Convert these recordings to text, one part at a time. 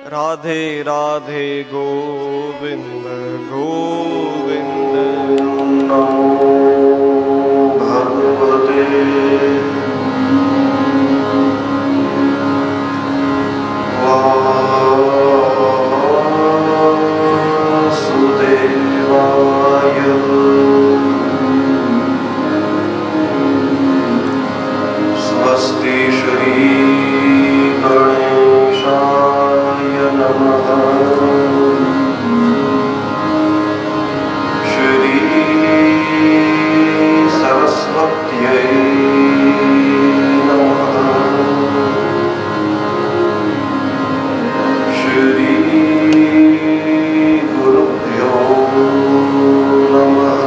राधे राधे गोविंद गोविंद। नमो भगवते वासुदेवाय। स्वस्ति श्री गणेशाय नमः। श्री सरस्वत्यै नमः। श्री गुरुभ्यो नमः।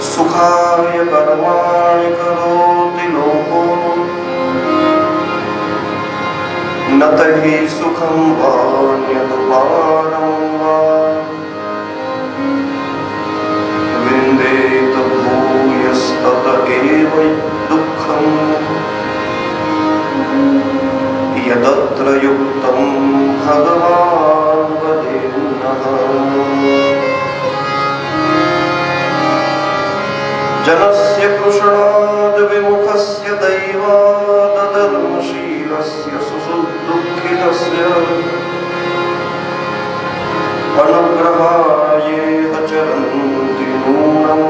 सुखाय कर्माणि करोति लोको न तहि सुखं वाण्यनुपानं वा विन्देत भूयस्तत एव दुःखम् यदत्र युक्तं भगवान् वदेन्नः जनस्य कृष्णाद् विमुखस्य दैवात् धर्मशीलस्य सुसुदुःखितस्य अनुग्रहायेह चरन्ति नूनम्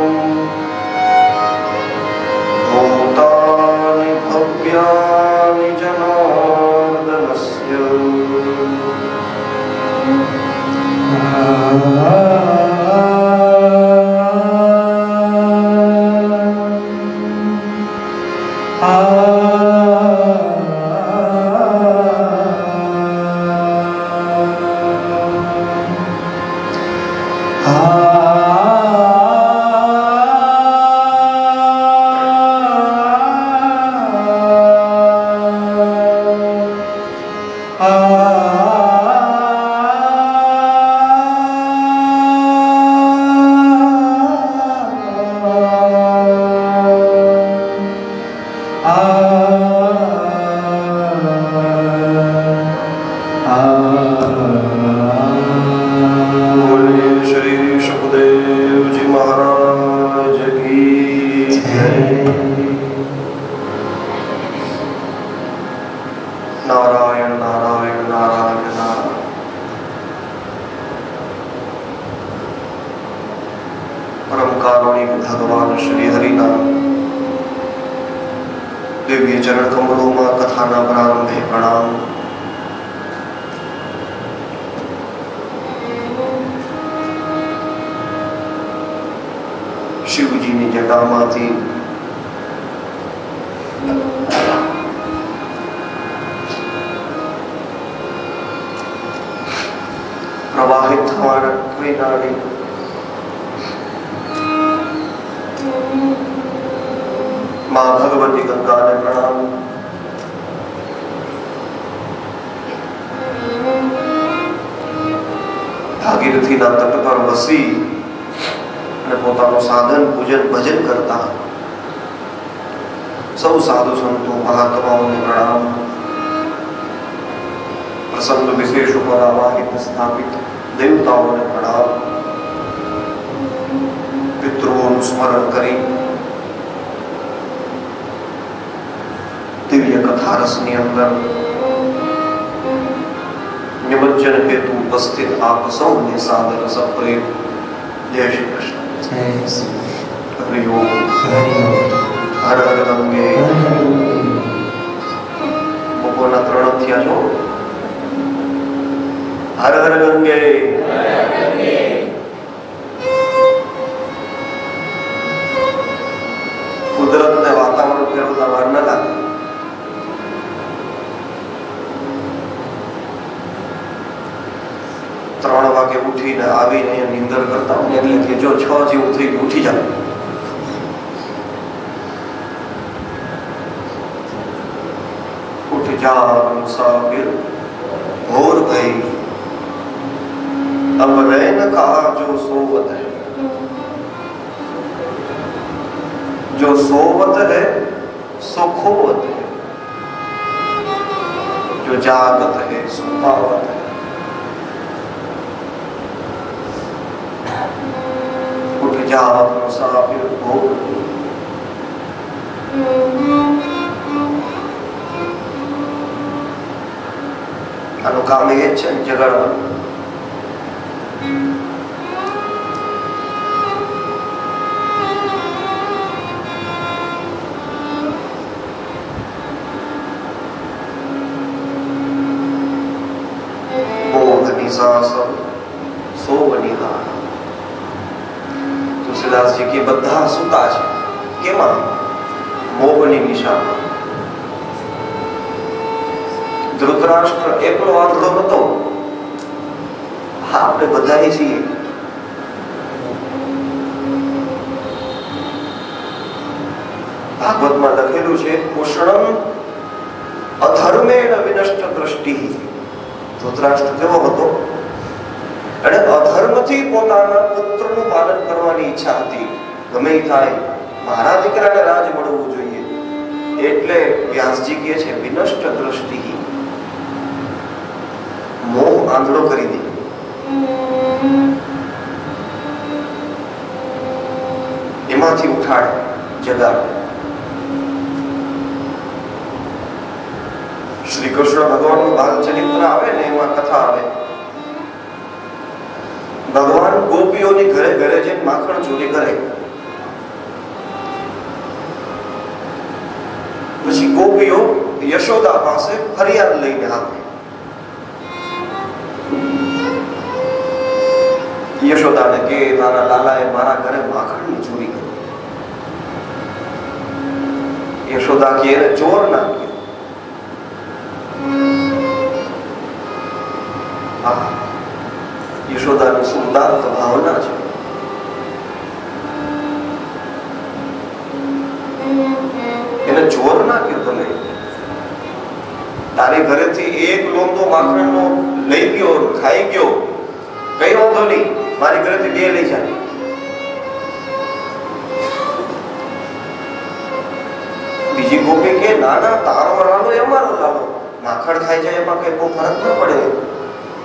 भूतानि भव्यानि जनार्दनस्य दिव्य चरण कमलों में कथाना प्रारंभे प्रणाम। शिवजी ने जटामाथी प्रवाहित हमारा कोई नाड़ी मां भगवती गंगा ने प्रणाम। भागीरथी ना तट पर वसी અને પોતાનું સાધન પૂજન ભજન કરતા સૌ સાધુ સંતો મહાત્માઓને પ્રણામ। પ્રસંગ વિશેષ ઉપર આવાહિત સ્થાપિત દેવતાઓને પ્રણામ। પિતૃઓનું સ્મરણ કરી दिव्य कथा रसनी अंदर निमज्जन हेतु उपस्थित आप सबने सादर सप्रेम जय श्री कृष्ण। हरि ओम हर हर गंगे बपोना 3 થયા છો। हर हर गंगे कुदरत ने वातावरण फेरवता વાર ન લાગે। 3 વાગે ઉઠીને આવીને નિંદર કરતા હોય એટલે કે જો 6 જેવું થઈ ગયું ઉઠી જાવ। उठ जा मुसाफिर भोर भई अब रैन का जो सोवत है, जो सोवत है सो खोवत है, जो जागत है सो पावत है। उठ जा मुसाफिर भोर अनुकाम ये जगड़ तुलसीदास जी की बधा सुता है केमा मोहनी निशा। ધૃતરાષ્ટ્ર એકલો આંધળો નતો, આપણે બધા છીએ। ભાગવતમાં લખેલું છે કુષ્ણમ અધર્મેણ વિનષ્ટ દ્રષ્ટિ. ધૃતરાષ્ટ્ર કેવો હતો? અને અધર્મથી પોતાના પુત્રનું પાલન કરવાની ઈચ્છા હતી. ગમે થાય મારા દીકરાને રાજ મળવું જોઈએ. એટલે વ્યાસજી કહે છે વિનષ્ટ દ્રષ્ટિ, મોહ આંધળો કરી દે. એમાંથી ઉઠાડે, જગાડે. શ્રી કૃષ્ણ ભગવાનનું બાલચરિત્ર આવે ને એમાં કથા આવે. ભગવાન ગોપીઓની ઘરે ઘરે જઈને માખણ ચોરી કરે. પછી ગોપીઓ યશોદા પાસે ફરિયાદ લઈને આવે. યશોદાને કે તારા લાલાએ મારા ઘરે માખણની ચોરી કરી. યશોદા કે એને ચોર ના કે. યશોદાની સુંદર ભાવના છે. એને ચોર ના કે. તમે તારી ઘરેથી એક લોંદો માખણનો લઈ ગયો, ખાઈ ગયો, કઈ વાંધો નહીં, મારી ઘરેથી બે લઈ જાય. બીજી ગોપી કે ના ના, તારો લાલો એ અમારો લાલો, માખણ ખાઈ જાય એમાં કઈ બહુ ફરક ના પડે,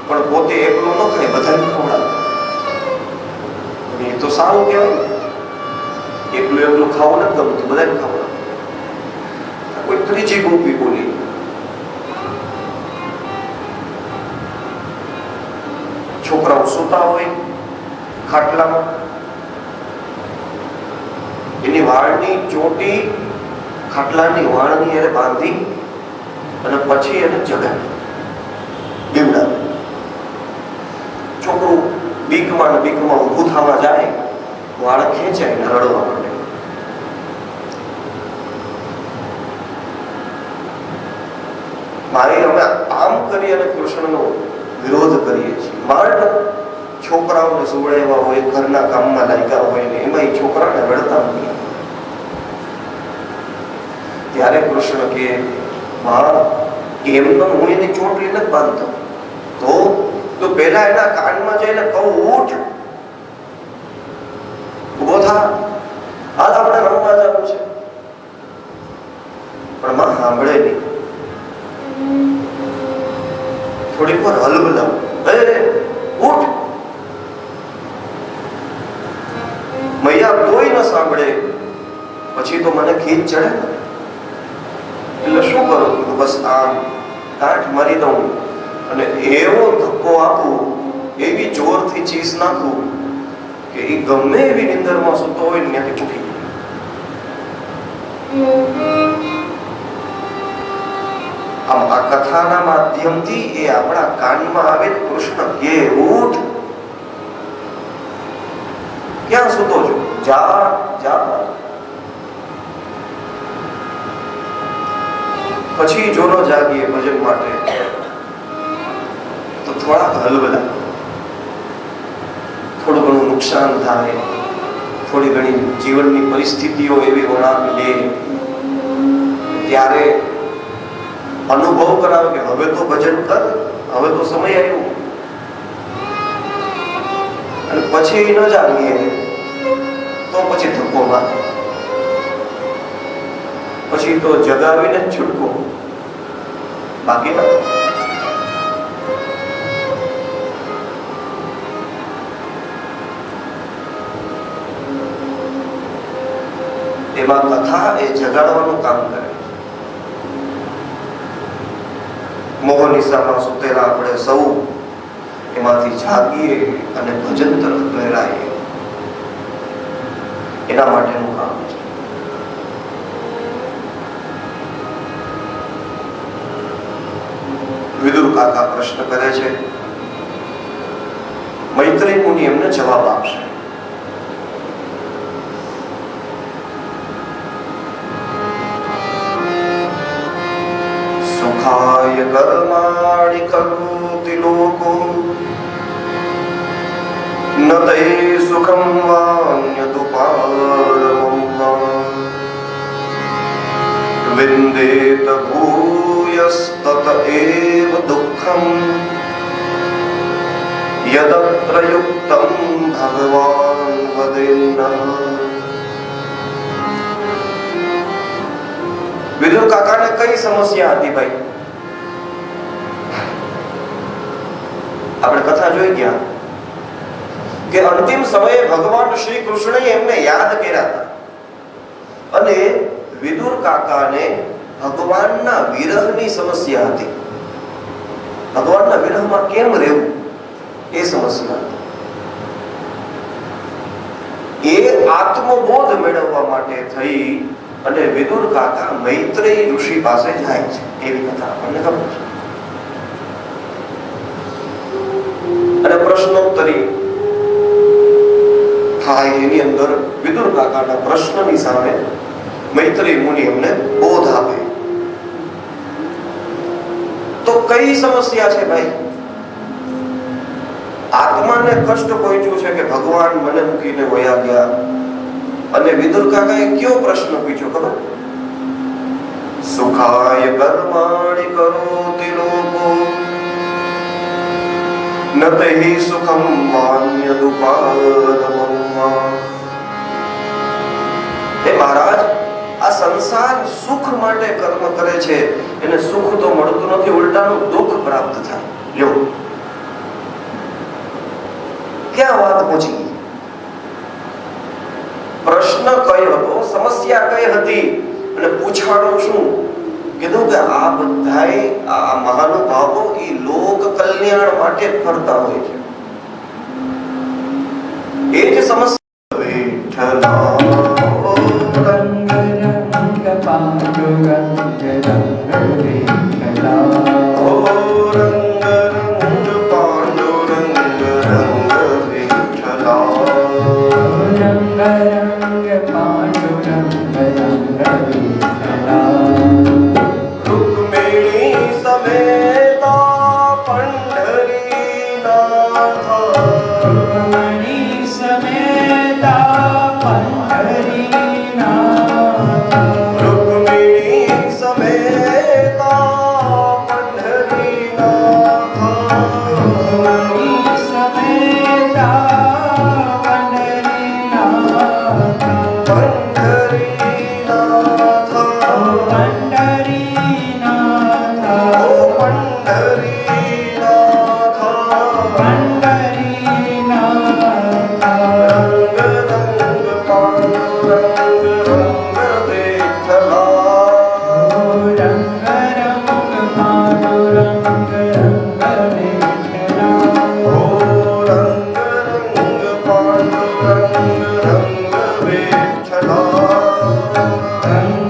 પણ પોતે એકલો ન ખાય, બધાને ખવડાવે. એ તો સારું કહેવાય. એકલું ખાવું નથી ગમતું, બધાને ખવડાવે. કોઈ ત્રીજી ગોપી બોલી, છોકરાઓ સૂતા હોય ખાટલામાં, એની વાળની ચોટી ખાટલાની વાળની એને બાંધી અને પછી એને જગાડી બીવડાવે. છોકરું બીકમાં ઊભું થવા જાય, વાળ ખેંચાય ને રડવા માંડે. મારી અમે આમ કરી અને કૃષ્ણનો વિરોધ કરીએ છીએ. માંડ છોકરાઓને સુવડાવ્યા હોય, ઘરના કામમાં લાગ્યા હોય ને એમાં એ છોકરાને રડતા નથી. ત્યારે કૃષ્ણ કે એમનો હું એની ચોટલી નથી બાંધતો, તો પેલા એના કાનમાં જઈને કહું ઉઠ, ઉભો થા, આજ આપણે રમવા જવાનું છે. પણ માં સાંભળે નહીં. થોડીક વાર હલબલાવ, ઉઠ. મૈયા કોઈ ન સાંભળે. પછી તો મને ખીજ ચડે. એટલે શું કરું? બસ આમ ગાંઠ મારી દઉં અને એવો ધક્કો આપું, એવી જોરથી ચીસ નાખું કે એ ગમે એવી નિંદરમાં સૂતો હોય ને ત્યાંથી ઉઠી જાય. આમ આ કથાના માધ્યમથી એ આપણા કાનમાં આવે. કૃષ્ણ કે ઉઠ, ક્યાં સૂતો છો? જા જા. પછી જો ન જાગીએ ભજન માટે તો થોડા હલબલા, થોડું ઘણું નુકસાન થાય, થોડી ઘણી જીવનની પરિસ્થિતિઓ એવી વળાંક લે, ત્યારે અનુભવ કરાવે કે હવે તો ભજન કર, હવે તો સમય આવ્યો. અને પછી ન જાગીએ તો પછી ધક્કો મારે. પછી તો જગાવીને જ છૂટકો, બાકી નથી. એમાં કથા એ જગાડવાનું કામ કરે. મોહનિશામાં સુતેલા આપણે સૌ એમાંથી જાગીએ અને ભજન તરફ પ્રેરાઈએ, એના માટેનું કામ છે. વિદુર કાકા પ્રશ્ન કરે છે, મૈત્રી મુનિ એમને જવાબ આપશે. સુખાય કર્માણિ કરોતિ લોકો ન તે સુખમ વાન્યદુપારમં વિંદેત ભૂય इत्यस्तत एव दुःखम् यदत्र युक्तं भगवान् वदेन्नः। विदुर काका ने कई समस्या હતી ભાઈ, આપણે કથા જોઈ ગયા કે અંતિમ સમયે ભગવાન શ્રી કૃષ્ણએ એમને યાદ કર્યા હતા અને વિદુર કાકાને ભગવાનના વિરહની સમસ્યા હતી. ભગવાનના વિરહમાં કેમ રહેવું એ સમસ્યા હતી. એ આત્મબોધ મેળવવા માટે થઈ અને વિદુર કાકા મૈત્રેય ઋષિ પાસે જાય છે. એવી કથા આપણને ખબર છે. અને પ્રશ્નોત્તરી થાય એની અંદર વિદુર કાકાના પ્રશ્નની સામે મૈત્રેય મુનિ એમને બોધ આપે. તો કઈ સમસ્યા છે ભાઈ? આત્માને કષ્ટ પહોંચ્યું છે કે ભગવાન મને મૂકીને વયા ગયા. અને વિદુર કાકાએ કયો પ્રશ્ન પૂછ્યો ખબર? સુખાય કર્માણિ કરોતિ લોકો ન તૈ સુખમ વાન્યદુપાદમમ્મા. હે મહારાજ, આ સંસાર સુખ માટે કર્મ કરે છે, એને સુખ તો મળતું નથી, ઉલટાનું દુઃખ પ્રાપ્ત થાય. લ્યો ક્યાં વાત પહોંચી? પ્રશ્ન કયો હતો, સમસ્યા કઈ હતી અને પૂછાણું શું? કીધું કે આ બધાય આ મહાનુભાવો એ લોક કલ્યાણ માટે ફરતા હોય છે. એ જ સમસ્યા. વિઠ્ઠલા રંગ રંગ પાંડુરંગ રંગ વિઠ્ઠલા, ઓ રંગ રંગ પાંડુરંગ રંગ વિઠ્ઠલા, રંગ રંગ પાંડુરંગ રંગ વિઠ્ઠલા. રૂકમિણી સમેતા પંઢરીનાથ, રૂકમિણી સમેતા પંઢરીનાથ, રૂકમિણી સમેતા પંઢરીનાથ, રૂકમિણી સમેતા પંઢરીનાથ, પંઢરીનાથ, પંઢરીનાથ, ઓ પંઢરીનાથ, પંઢરીનાથ. રંગ રંગ પાંડુરંગ રંગ વિઠ્ઠલા, રંગ રંગ પાંડુરંગ રંગ વિઠ્ઠલા, ઓ રંગ રંગ પાંડુરંગ રંગ વિઠ્ઠલા, રંગ રંગ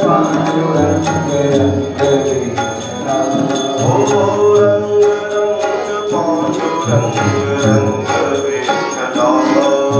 પાંડુરંગ રંગ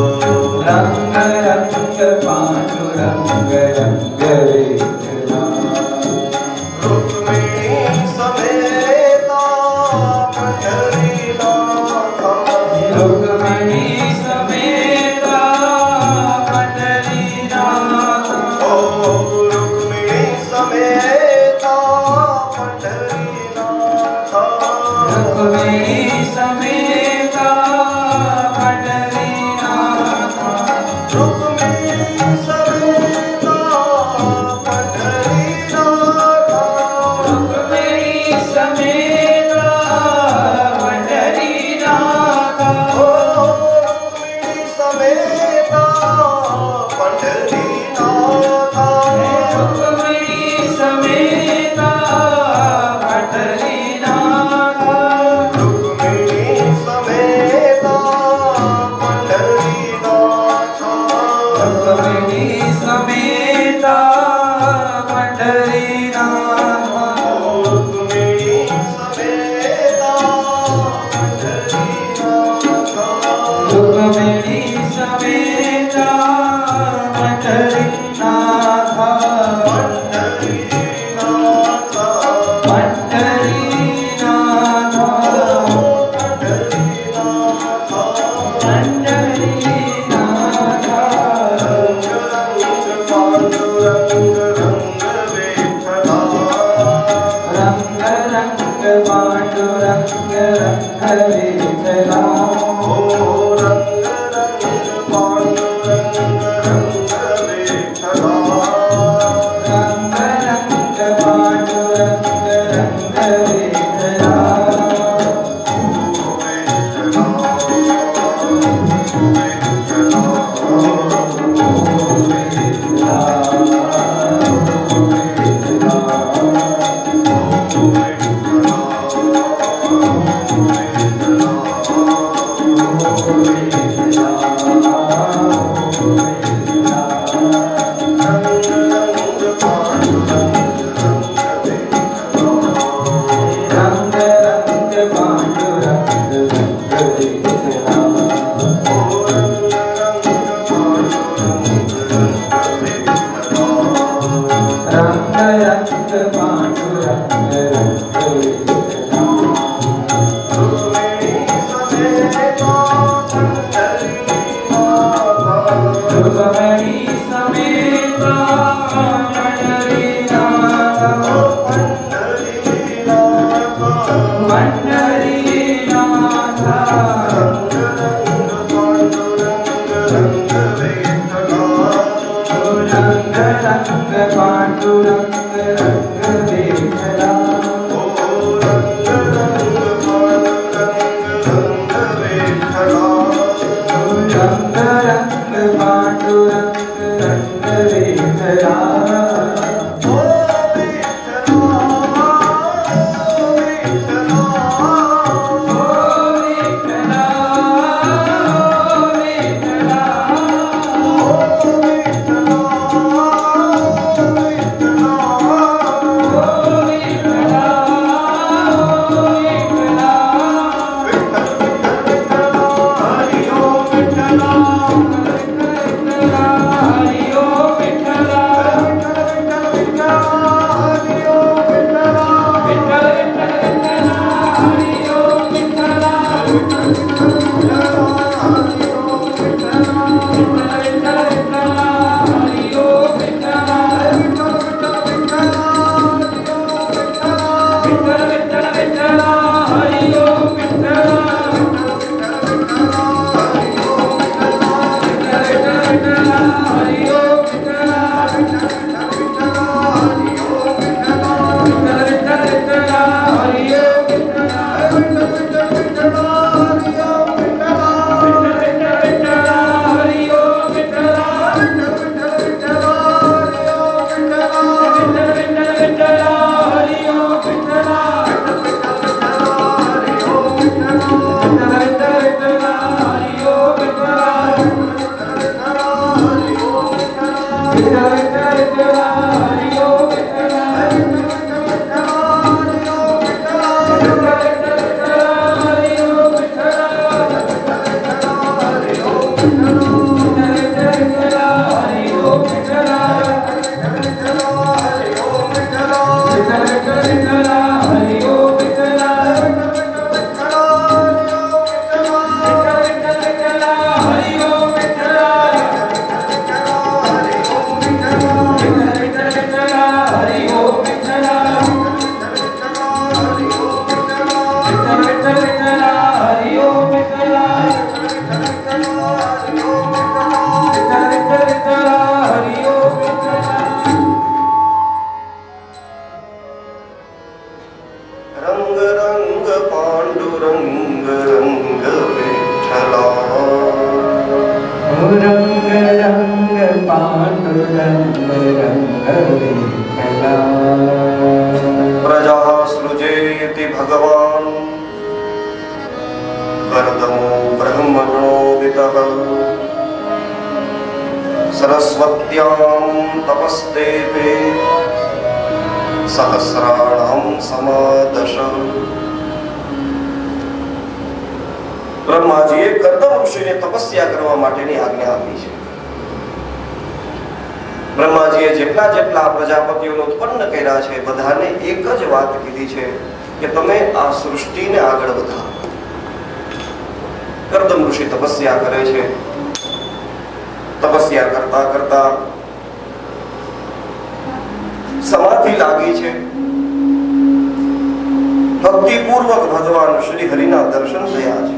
ભક્તિપૂર્વક ભગવાન શ્રી હરિના દર્શન થયા છે.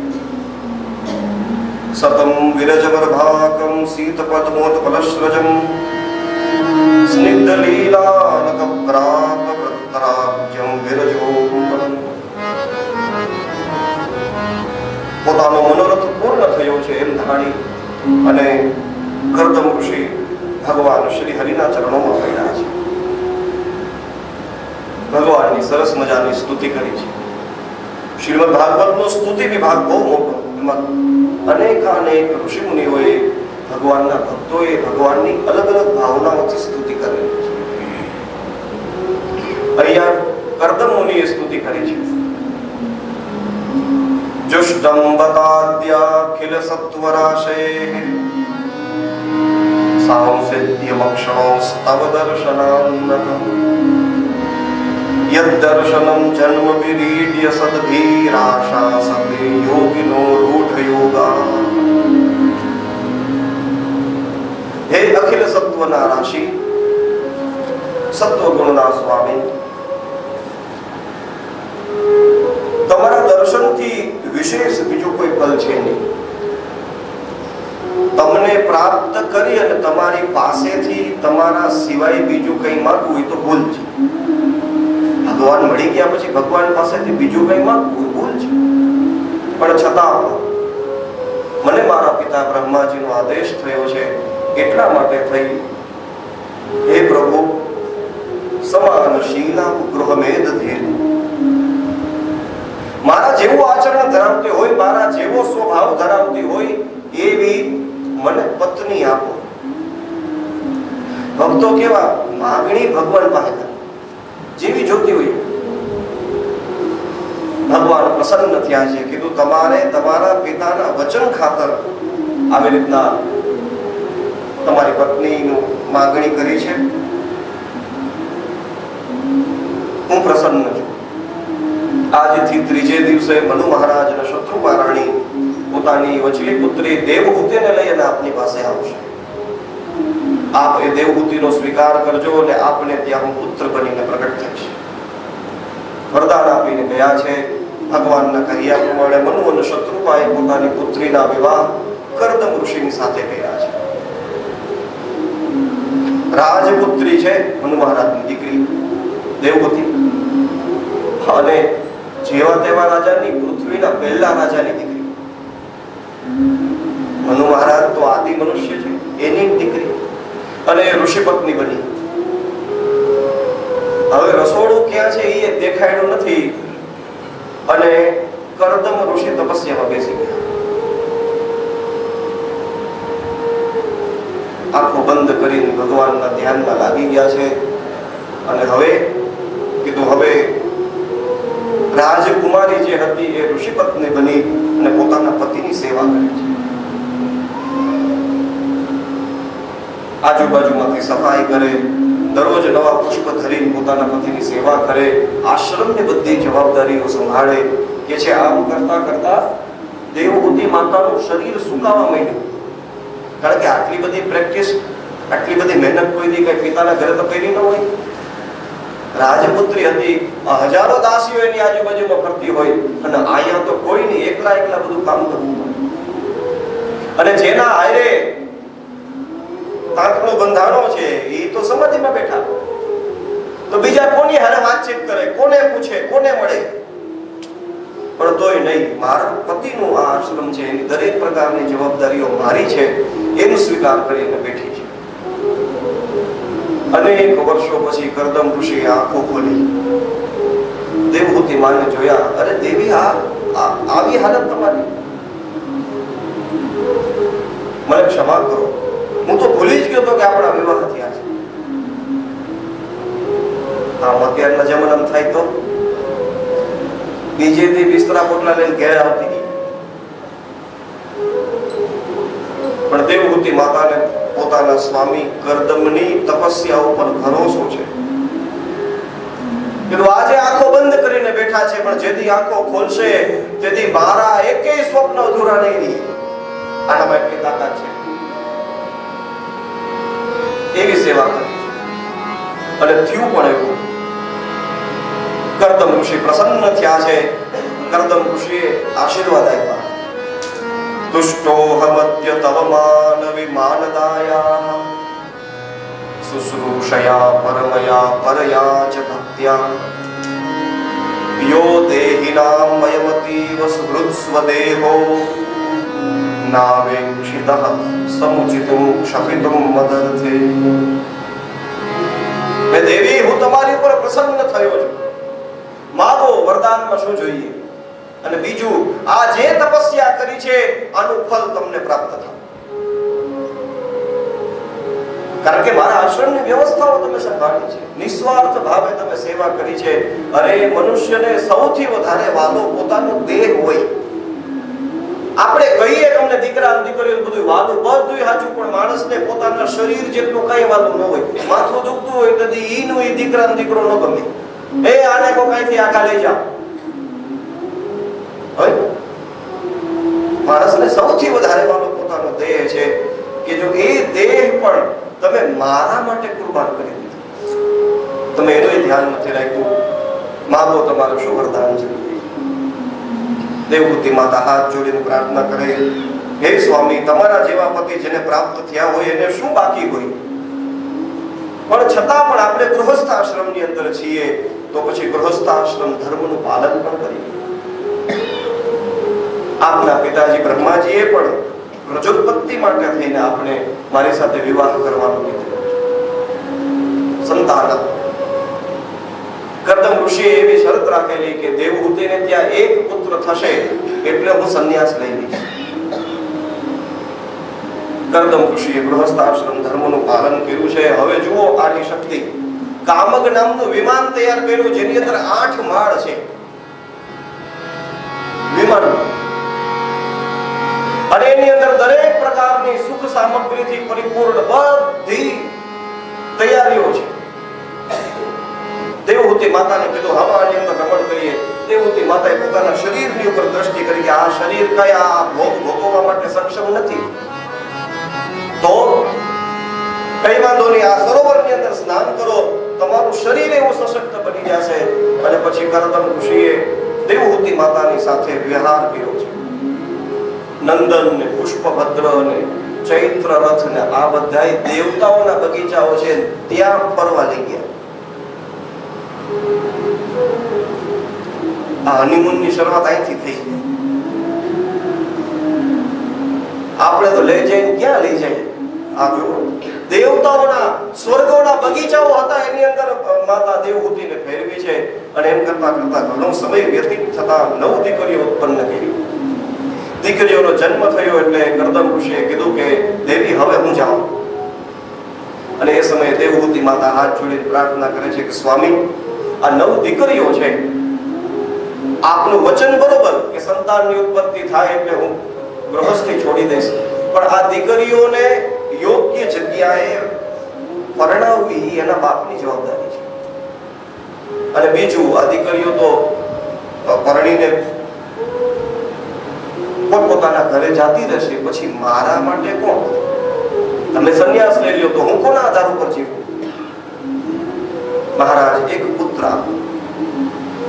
સતમ વિરજવરભાકમ શીતપદ્મોત્પલશ્રજમ સ્નિગ્ધ લીલાનકપ્રાપ્તરાબ્જમ વિરજોપમ. પોતાનો મનોરથ પૂર્ણ થયો છે એમ ધાણી અને કર્દમ ઋષિ ભગવાન શ્રી હરિના ચરણોમાં પડ્યા છે. ભગવાનની સરસ મજાની સ્તુતિ કરી છે. શ્રીમદ ભાગવતનો સ્તુતિ વિભાગ બહુ મોટો, એમાં અનેક ઋષિ મુનિઓએ ભગવાનના ભક્તોએ ભગવાનની અલગ અલગ ભાવનાઓથી સ્તુતિ કરેલી છે. અહીંયા કર્દમ મુનિએ સ્તુતિ કરી છે. જુષ્ટમ બતાદ્યાખિલ સત્વરાશે સાંસિદ્યમક્ષણોસ્તવ દર્શનાન્નતમ યદ્દર્શનમ જન્મ વિરીડ્ય સદ્ભીરાશા સદે યોગિનો રૂઢ યોગા. હે અખિલ સત્વના રાશિ, સત્વ ગુણના સ્વામી, તમારા દર્શનથી વિશેષ બીજું કોઈ ફળ છે નહીં. તમને પ્રાપ્ત કરી અને તમારી પાસેથી તમારા સિવાય બીજું કંઈ માંગવું હોય તો ભૂલ છે. ભગવાન મળી ગયા પછી ભગવાન પાસેથી બીજું કંઈ માંગવું ભૂલ છે. પણ છતાં મને મારા પિતા બ્રહ્માજીનો આદેશ થયો છે એટલા માટે થઈ, હે પ્રભુ, સમાન શીલા ગૃહમેદ ધીર, મારા જેવું આચરણ ધરાવતી હોય, મારા જેવો સ્વભાવ ધરાવતી હોય એવી મને પત્ની આપો. ભક્તો કેવા માગણી ભગવાન પાસે કરે, જેવી જોતી હોય. ભગવાન પ્રસન્ન થયા છે. કીધું તમારે તમારા પિતાના વચન ખાતર આવી રીતના તમારી પત્નીનું માગણી કરી છે. હું પ્રસન્ન છું. આજથી ત્રીજે દિવસે મનુ મહારાજ અને શત્રુપા રાણી પોતાની વચલી પુત્રી દેવહૂતિને લઈને આપની પાસે આવશે. આપ એ દેવહૂતિનો સ્વીકાર કરજો અને આપને ત્યાં હું પુત્ર બનીને પ્રગટ થઈશ. વરદાન આપીને ગયા છે. ભગવાનના કહ્યા પ્રમાણે મનુ અને શત્રુપાએ પોતાની પુત્રીના વિવાહ કર્દમ ઋષિની સાથે કર્યા છે. રાજપુત્રી છે મનુ મહારાજની દીકરી દેવહૂતિ, અને જેવા તેવા રાજાની, પૃથ્વીના પહેલા રાજાની દીકરી. મનુ મહારાજ તો આદિ મનુષ્ય છે, એની દીકરી, અને ઋષિ પત્ની બની. હવે રસોડું ક્યાં છે એ દેખાયું નથી, અને કર્દમ ઋષિ તપસ્યામાં બેસી ગયા. આંખો બંધ કરીને ભગવાનના ધ્યાનમાં લાગી ગયા છે. અને હવે કીધું, હવે રાજકુમારી જે હતી એ ઋષિ પત્ની બની અને પોતાના પતિની સેવા કરે છે. આજુબાજુમાંથી સફાઈ કરે, દરરોજ નવા પુષ્પ ધરીને પોતાના પતિની સેવા કરે, આશ્રમની બધી જવાબદારીઓ સંભાળે. કે છે આમ કરતા કરતા દેવહૂતિ માતાનું શરીર સુકાવા માંડ્યું. કારણ કે આટલી બધી પ્રેક્ટિસ, આટલી બધી મહેનત કોઈ દી કઈ પિતાના ઘરે તો કરી ન હોય. રાજપુત્રી હતી, હજારો દાસીઓ એની આજુબાજુમાં ફરતી હોય, અને અહીંયા તો કોઈ નહીં, એકલા એકલા બધું કામ કરવું પડે. અને જેના હારે તાંતણું બંધાણો છે એ તો સમાધિમાં બેઠા, તો બીજા કોની હારે વાતચીત કરે, કોને પૂછે, કોને મળે? પણ તોય નહીં, મારા પતિનું આ આશ્રમ છે, એની દરેક પ્રકારની જવાબદારીઓ મારી છે એમ સ્વીકાર કરીને બેઠી છે. અનેક વર્ષો પછી કર્દમ ઋષિએ આંખો ખોલી, દેવહૂતિ માને જોયા. અરે દેવી, આવી હાલત તમારી, મને ક્ષમા કરો, હું તો ભૂલી જ ગયો હતો કે આપણા વિવાહ થયા છે. આમ અત્યારના જમાનામાં થાય તો બીજેથી બિસ્તરા પોટલા લઈને ઘેર આવતી ગઈ. પણ દેવહૂતિ માતાને પોતાના સ્વામી કર્દમની તપસ્યા ઉપર ભરોસો છે. આજે આંખો બંધ કરીને બેઠા છે, પણ જેથી આંખો ખોલશે તેથી મારા એકેય સ્વપ્ન અધૂરા નહીં રહે. આનામાં એટલી તાકાત છે. એવી સેવા કરી. અને થયું પણ એવું કરદમ ઋષિ પ્રસન્ન થયા છે. કરદમ ઋષિએ આશીર્વાદ આપ્યા. તુષ્ટોહમદ્ય તવ માન વિમાનદાયા શુશ્રૂષયા પરમયા પરયા ચ ભક્ત્યા યો દેહિનામ મયમતીવ સુહૃત્સ્વદેહો નાવેક્ષિતઃ સમુચિતું ક્ષપિતું મદર્થે. હે દેવી, હું તમારી ઉપર પ્રસન્ન થયો છું. માગો, વરદાનમાં શું જોઈએ? અને બીજું, આ જે તપસ્યા કરી છે આનું ફળ તમને પ્રાપ્ત થાય. કારણ કે મારા આશ્રમની વ્યવસ્થાઓ તમે સંભાળી છે, નિસ્વાર્થ ભાવે તમે સેવા કરી છે. અરે, મનુષ્યને સૌથી વધારે વાલો પોતાનો દેહ હોય. આપણે કહીએ તમને દીકરા અને દીકરીઓ બધું વાલું, બધું સાચું, પણ માણસને પોતાના શરીર જેટલું કઈ વાલું ન હોય. માથું દુખતું હોય તો ઈનું ઈ દીકરા અને દીકરો ન ગમે. એ આને કોકાઈથી આગા લઈ જાઓ. માણસને સૌથી વધારે વાલો પોતાનો દેહ છે કે જો એ દેહ પણ તમે મારા માટે કુરબાન કરી દીધો, તમે એનું ધ્યાન નથી રાખ્યું. માગો, તમારું શું વરદાન છે? દેવહૂતિ માતા હાથ જોડીને પ્રાર્થના કરે, હે સ્વામી, તમારા જેવા પતિ જેને પ્રાપ્ત થયા હોય એને શું બાકી હોય? પણ છતાં પણ આપણે ગૃહસ્થ આશ્રમની અંદર છીએ, તો પછી ગૃહસ્થ આશ્રમ ધર્મનું પાલન પણ કરીએ. આપના પિતાજી બ્રહ્માજીએ પણ રજોત્પત્તિ માટે થઈને આપણે મારી સાથે વિવાહ કરવાનું કીધું. સંતાન કરદમ ઋષિએ એવી શરત રાખેલી કે દેવહૂતિને ત્યાં એક પુત્ર થશે એટલે હું સંન્યાસ લઈ લઈશ. કરદમ ઋષિએ ગૃહસ્થ આશ્રમ ધર્મનું પાલન કર્યું છે. હવે જુઓ આની શક્તિ. કામગ નામનું વિમાન તૈયાર કર્યું જેની અંદર 8 માળ છે. વિમાન અને એની અંદર દરેક પ્રકારની સુખ સામગ્રીથી પરિપૂર્ણ બધી તૈયારીઓ છે. દેવહૂતિ માતાને કીધું, હવે આની અંદર રમણ કરીએ. દેવહૂતિ માતાએ પોતાના શરીરની ઉપર દ્રષ્ટિ કરી કે આ શરીર કયા ભોગ ભોગવવા માટે સક્ષમ નથી. તો કઈ વાંધો નહીં, આ સરોવરની અંદર સ્નાન કરો, તમારું શરીર એવું સશક્ત બની જશે. અને પછી કરદમ ઋષિએ દેવહૂતિ માતાની સાથે વિહાર કર્યો છે. નંદન ને પુષ્પભદ્ર ને ચૈત્ર રથ ને આ બધા દેવતાઓના બગીચાઓ છે, ત્યાં ફરવા લઈ ગયા. આ હનીમૂનની શરૂઆત અહીંથી થઈ. આપણે તો લઈ જઈને ક્યાં લઈ જાય? આ જો દેવતાઓના સ્વર્ગોના બગીચાઓ હતા, એની અંદર માતા દેવહૂતિને ફેરવી છે. અને એમ કરતા કરતા ઘણો સમય વ્યતીત થતા 9 દીકરીઓ ઉત્પન્ન કરી. દીકરીઓનો જન્મ થયો એટલે કરદમ ઋષિએ કીધું કે દેવી, હવે હું જાઉં. અને એ સમયે દેવહૂતિ માતા હાથ જોડીને પ્રાર્થના કરે છે કે સ્વામી, આ 9 દીકરીઓ છે, આપનું વચન બરોબર કે સંતાનની ઉત્પત્તિ થાય એટલે હું ગૃહસ્થી છોડી દઈશ, પણ આ દીકરીઓને યોગ્ય જગ્યાએ પરણાવવી એના બાપની જવાબદારી છે. અને બીજું, આ દીકરીઓ તો પરણીને પોતાના ઘરે જાતી રહેશે, પછી મારા માટે કોણ? તમે સંન્યાસ લઈ લ્યો તો હું કોના આધાર ઉપર જીવું? મહારાજ એક પુત્ર.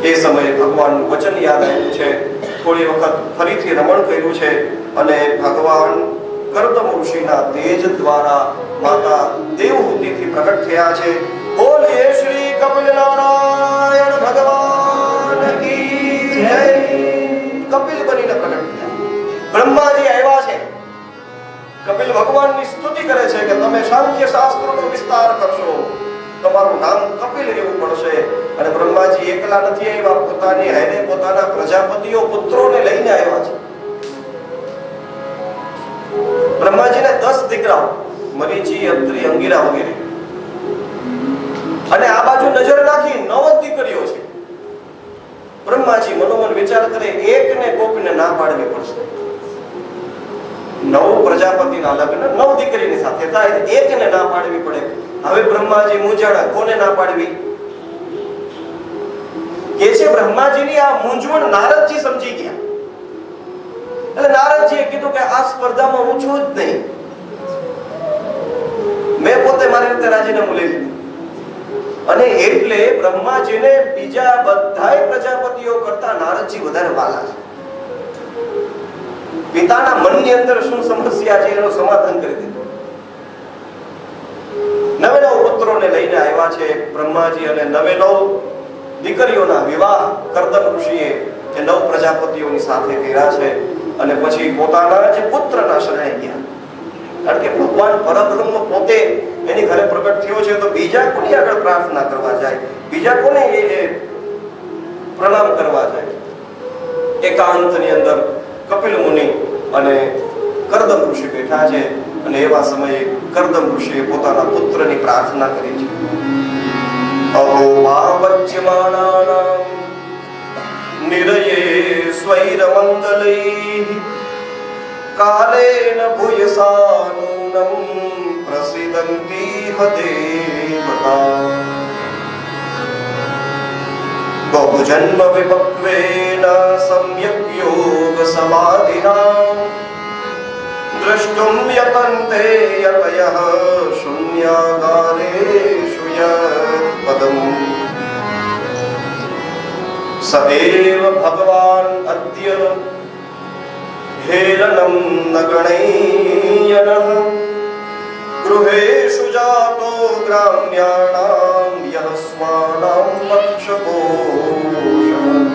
એ સમયે ભગવાનનું વચન યાદ આવ્યું છે. થોડી વખત ફરીથી રમણ કર્યું છે અને ભગવાન કરદમ ઋષિના તેજ દ્વારા માતા દેવહૂતિથી પ્રગટ થયા છે. બોલીએ શ્રી કપિલ નારાયણ ભગવાન કી જય. કપિલ બનીને પ્રગટ થયા. બ્રહ્માજી આવ્યા છે. કપિલ ભગવાનની સ્તુતિ કરે છે કે તમે સાંખ્ય શાસ્ત્રનો વિસ્તાર કરશો, તમારું નામ કપિલ એવું પડશે. અને બ્રહ્માજી એકલા નથી આવ્યા, પોતાની હારે પોતાના પ્રજાપતિઓ પુત્રોને લઈને આવ્યા છે. બ્રહ્માજીને 10 દીકરાઓ, મરીચી, અત્રિ, અંગિરા વગેરે. અને આ બાજુ નજર નાખી 9 દીકરીઓ છે. બ્રહ્માજી મનોમન વિચાર કરે, એકને કોકને ના પાડવી પડશે. 9 પ્રજાપતિના લગ્ન 9 દીકરીની સાથે થાય, એકને ના પાડવી પડે. હવે બ્રહ્માજી મૂંઝાણા, કોને ના પાડવી? કે છે બ્રહ્માજીની આ મૂંઝવણ નારદજી સમજી ગયા. એટલે નારદજીએ કીધું કે આ સ્પર્ધામાં હું છું જ નહીં. મેં પોતે મારી રીતે રાજીનામું લઈ લીધું. અને એટલે બ્રહ્માજીને બીજા બધાય પ્રજાપતિઓ કરતા નારદજી વધારે વાલા છે. પિતાના મનની અંદર શું સમસ્યા છે એનું સમાધાન કરી દીધું. નવે નવ પુત્રોને લઈને આવ્યા છે બ્રહ્માજી, અને નવે નવ દીકરીઓના વિવાહ કરદમ ઋષિએ એ નવ પ્રજાપતિઓની સાથે કર્યા છે. અને પછી પોતાના જે પુત્રના શરણે ગયા, કારણ કે ભગવાન પરબ્રહ્મ પોતે એની ઘરે પ્રગટ થયો છે, તો બીજા કોની આગળ પ્રાર્થના કરવા જાય, બીજા કોને એ પ્રણામ કરવા જાય? એકાંતની અંદર કપિલ મુનિ અને કરદમ ઋષિ બેઠા છે, અને એવા સમયે કરદમ ઋષિએ પોતાના પુત્રની પ્રાર્થના કરી છે. અહો ભાવચ્યમાનાનામ નિરયે સ્વૈરમંગલૈઃ કાલેન ભૂયસાનૂનમ પ્રસિદ્ધંતિ દેવતા બહુજન્મ વિપક્વેન સમ્યક યોગ સમાધિના દ્રષ્ટુમ યતન્તે યતયઃ શૂન્યાગારેષુ યત્પદમ સદેવ ભગવાન અદ્ય હેલનમ ન ગણય્યનઃ ગૃહેષુ જાતો ગ્રામ્યાણામ યસ્માનામ પક્ષપોષણમ.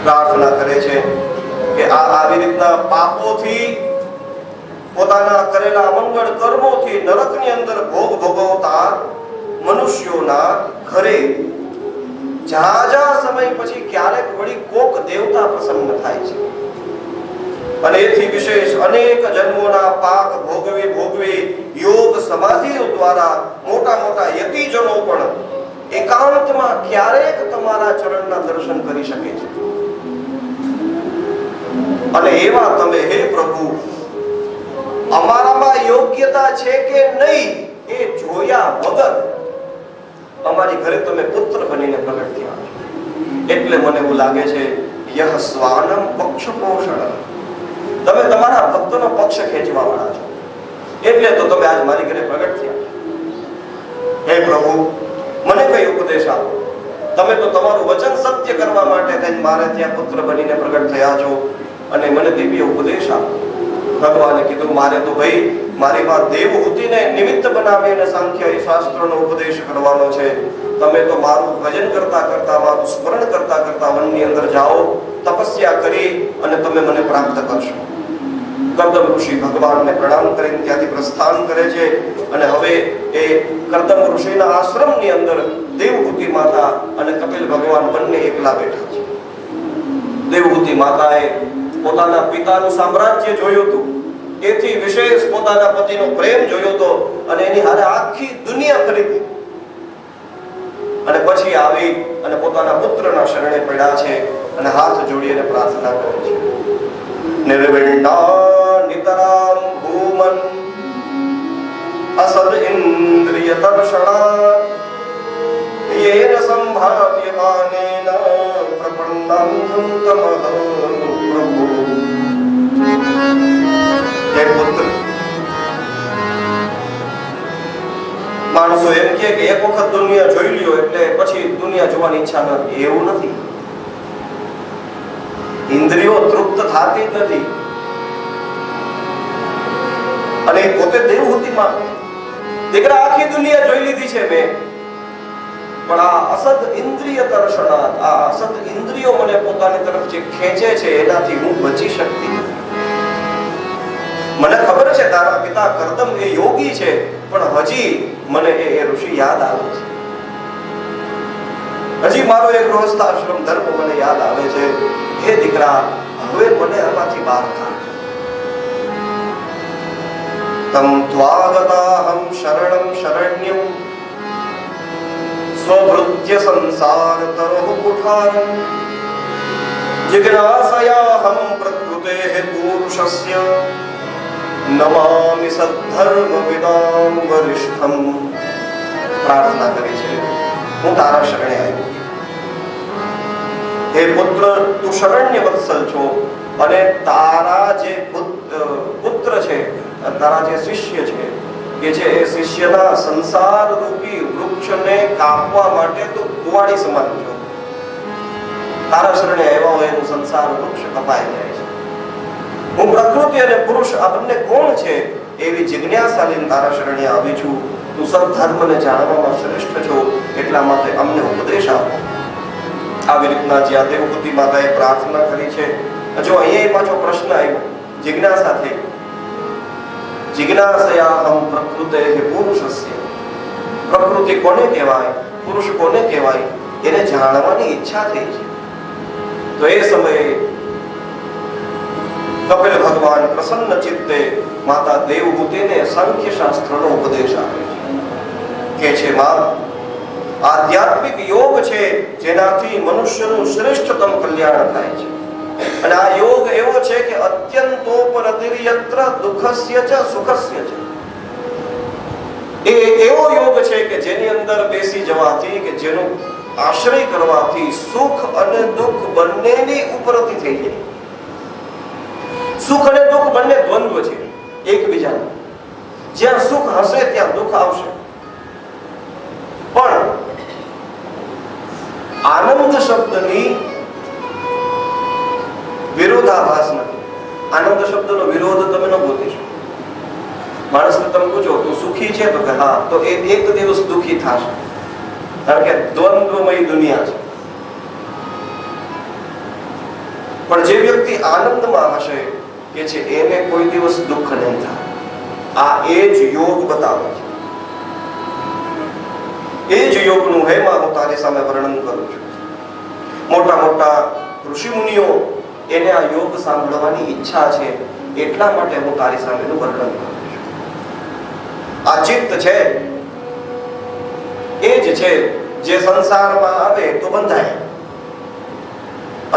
પ્રાર્થના કરે છે કે આવી રીતના પાપોથી, પોતાના કરેલા અમંગળ કર્મોથી નરકની અંદર ભોગ ભોગવતા મનુષ્યોના ઘરે ઝાઝા સમય પછી ક્યારેક વળી કોક દેવતા પ્રસન્ન થાય છે, અને એથી વિશેષ અનેક જન્મોના પાપ ભોગવી યોગ સમાધિઓ દ્વારા મોટા મોટા યતિજનો પણ એકાંતમાં ક્યારેક તમારા ચરણના દર્શન કરી શકે છે. અને એવા તમે, હે પ્રભુ, અમારામાં યોગ્યતા છે કે નહીં એ જોયા વગર અમારી ઘરે તમે પુત્ર બનીને પ્રગટ થયા છો. એટલે મને એવું લાગે છે યહ સ્વાનમ પક્ષપોષણ, તમે તમારા ભક્તોનો પક્ષ ખેંચવા વાળા છો, એટલે તો તમે આજ મારી ઘરે પ્રગટ થયા. હે પ્રભુ, મને કઈ ઉપદેશ આપો. તમે તો તમારું વચન સત્ય કરવા માટે થઈને મારે ત્યાં પુત્ર બનીને પ્રગટ થયા છો, અને મને દિવ્ય ઉપદેશ આપો. ભગવાને કીધું, મારે તો ભાઈ મારી માં દેવહૂતિને નિમિત્ત બનાવીને સાંખ્ય શાસ્ત્રનો ઉપદેશ કરવાનો છે. તમે તો મારું ભજન કરતા કરતા, મારું સ્મરણ કરતા કરતા વનની અંદર જાઓ, તપસ્યા કરી અને તમે મને પ્રાપ્ત કરશો. કરદમ ઋષિ ભગવાનને પ્રણામ કરીને ત્યાંથી પ્રસ્થાન કરે છે, અને હવે એ કરદમ ઋષિના આશ્રમની અંદર દેવહૂતિ માતા અને કપિલ ભગવાન બંને એકલા બેઠા છે. દેવહૂતિ માતાએ પોતાના પિતાનું સામ્રાજ્ય જોયું હતું, એથી વિશેષ પોતાના પતિનો પ્રેમ જોયો હતો, અને એની હારે આખી દુનિયા ખરીદી, અને પછી આવી અને પોતાના પુત્રના શરણે પડ્યા છે, અને હાથ જોડીને પ્રાર્થના કરે છે. નિર્વિણ્ણા નિતરામ ભૂમન અસદ ઇન્દ્રિય દર્શના યેન સંભાવ્યમાનેન પ્રપન્નં તમઃ પ્રભુ. હે પુત્ર, માણસો એમ કે એક વખત દુનિયા જોઈ લ્યો એટલે પછી દુનિયા જોવાની ઈચ્છા નથી. એવું નથી. ઇન્દ્રિયો તૃપ્ત થતી જ નથી. અને પોતે દેવહૂતિમાં દીકરા આખી દુનિયા જોઈ લીધી છે મેં, પણ આ અસદ ઇન્દ્રિય દર્શનાત, આ અસદ ઇન્દ્રિયો મને પોતાની તરફ જે ખેંચે છે એનાથી હું બચી શકતી નથી. મને ખબર છે તારા પિતા કરદમ એ યોગી છે, પણ હજી મને એ ઋષિ યાદ આવે છે. હજી મારો એક ગૃહસ્થાશ્રમ ધર્મ મને યાદ આવે છે. હે દીકરા, હવે મને આમાંથી બહાર કાઢ. તમ ત્વાગતાહમ શરણમ શરણ્યમ સ્વભૃત્ય સંસાર તરોહ કુઠારમ જિજ્ઞાસયાહમ પ્રકૃતેઃ પુરુષસ્ય નમામિ સદ્ધર્મ વિદામ વરિષ્ઠમ. પ્રાર્થના કરી છે, હું તારા શરણે આવ્યો. હે પુત્ર, તું શરણ્ય વત્સલ છો, અને તારા જે પુત્ર છે, તારા જે શિષ્ય છે, કે જે એ શિષ્યના સંસાર રૂપી વૃક્ષને કાપવા માટે તો કુવાડી સમાન છો. તારા શરણે આવ્યા હોય એનું સંસાર વૃક્ષ કપાઈ જાય છે. હું પ્રકૃતિ અને પુરુષ આ બંને કોણ છે એવી જિજ્ઞાસા લઈને તારા શરણે આવી છું. તું સદધર્મને જાણવામાં શ્રેષ્ઠ છો, એટલા માટે અમને ઉપદેશ આપો. આવી રીતના જ્યાં દેવહૂતિ માતાએ પ્રાર્થના કરી છે. જો અહીંયા પાછો પ્રશ્ન આવ્યો, જિજ્ઞાસા થઈ. જિજ્ઞાસયાહમ પ્રકૃતે પુરુષસ્ય. પ્રકૃતિ કોને કહેવાય, પુરુષ કોને કહેવાય, એને જાણવાની ઈચ્છા થઈ છે. તો એ સમયે કપિલ ભગવાન પ્રસન્ન ચિત્તે માતા દેવહૂતિને સાંખ્ય શાસ્ત્રનો ઉપદેશ આપે છે. કે છે માં, આધ્યાત્મિક યોગ છે જેનાથી મનુષ્યનું શ્રેષ્ઠતમ કલ્યાણ થાય છે. અને આ યોગ એવો છે કે અત્યંતોપરતિર્યત્ર દુઃખસ્ય ચ સુખસ્ય ચ. એ એવો યોગ છે કે જેની અંદર બેસી જવાથી, કે જેનો આશ્રય કરવાથી સુખ અને દુઃખ બંનેની ઉપરતી થઈ જાય. સુખ અને દુઃખ બંને દ્વંદ્વ છે એકબીજાના. જ્યાં સુખ હશે ત્યાં દુઃખ આવશે. પણ આનંદ શબ્દની વિરોધાભાસ નથી. આનંદ શબ્દનો વિરોધ તમે ન બોલી શકો. માણસને તમે પૂછો તું સુખી છે, તો કે હા, તો એ એક દિવસ દુઃખી થશે, કારણ કે દ્વંદ્વમય દુનિયા છે. પણ જે વ્યક્તિ આનંદમાં હશે કે છે એને કોઈ દિવસ દુઃખ નહીં થાય. આ એ જ યોગ બતાવે છે. એ જ યોગનું હેમાં હું તારી સામે વર્ણન કરું છું. મોટા મોટા ઋષિ મુનિઓ એને આ યોગ સાંભળવાની ઈચ્છા છે, એટલા માટે હું તારી સામેનું વર્ણન કરું છું. આ ચિત્ત છે એ જ છે જે સંસારમાં આવે તો બંધાય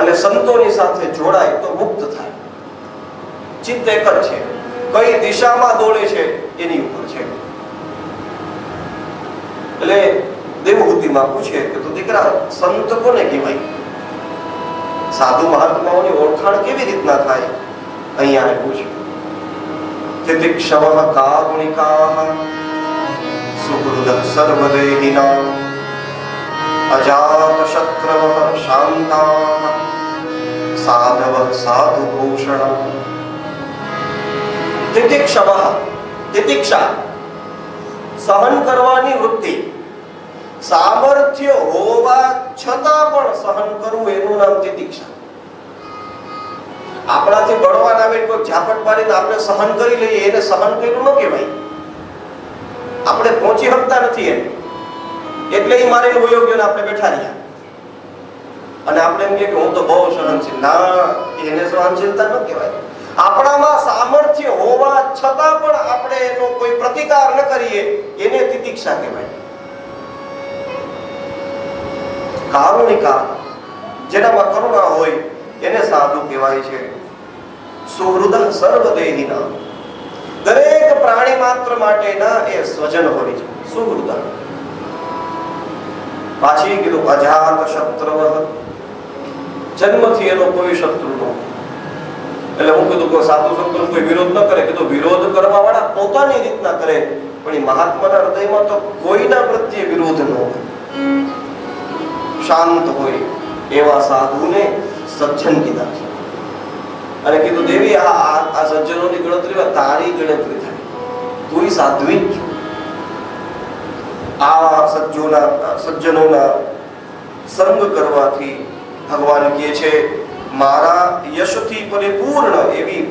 અને સંતોની સાથે જોડાય તો મુક્ત થાય. ચિત્ત એક જ છે, કઈ દિશામાં દોડે છે એની ઉપર છે. એટલે દેવહૂતિમાં પૂછે કે તું દીકરા સંત કોને કહેવાય, સાધુ મહાત્માઓની ઓળખાણ કેવી રીતના થાય? અહીંયા આપ્યું છે. તિતિક્ષવઃ કારુણિકાઃ સુહૃદઃ સર્વદેહિનાં અજાતશત્રવઃ શાન્તાઃ સાધવઃ સાધુભૂષણાઃ. તિતિક્ષવઃ, તિતિક્ષા સહન કરવાની વૃત્તિ. સામર્થ્ય હોવા છતાં પણ સહન કરવું એનું નામ તિતિક્ષા. આપણાથી બળવાન આવે કોઈ ઝાપટ મારીને આપણે સહન કરી લઈએ એને સહન કર્યું ન કહેવાય. આપણે પહોંચી શકતા નથી એને, એટલે એ મારીને વયો ગયો ને આપણે બેઠા રહ્યા અને આપણે એમ કે હું તો બહુ સહનશીલ. ના, એને સહનશીલતા ન કહેવાય. આપણામાં સામર્થ્ય હોવા છતાં પણ આપણે એનો કોઈ પ્રતિકાર ન કરીએ એને તિતિક્ષા કહેવાય. કારુણિકા, જેનામાં કરુણા હોય એને સાધુ કહેવાય છે. સુહૃદ સર્વદેહિના, દરેક પ્રાણી માત્ર માટેના એ સ્વજન હોય છે. સુહૃદ. પાછી કીધું અજાત શત્રુવ, જન્મથી એનો કોઈ શત્રુ ન. એટલે હું કીધું કોઈ સાધુ સંતોનો કોઈ વિરોધ ન કરે. કીધું વિરોધ કરવા વાળા પોતાની રીતના કરે, પણ એ મહાત્માના હૃદયમાં તો કોઈના પ્રત્યે વિરોધ ન હોય, શાંત હોય. એવા સાધુને સજ્જન કીધા છે. અને કીધું દેવી આ સજ્જનોની ગણતરીમાં તારી ગણતરી થાય, તું સાધ્વી જ. આ સજ્જનોના સંગ કરવાથી ભગવાન કહે છે મારા યશથી પરિપૂર્ણ એવી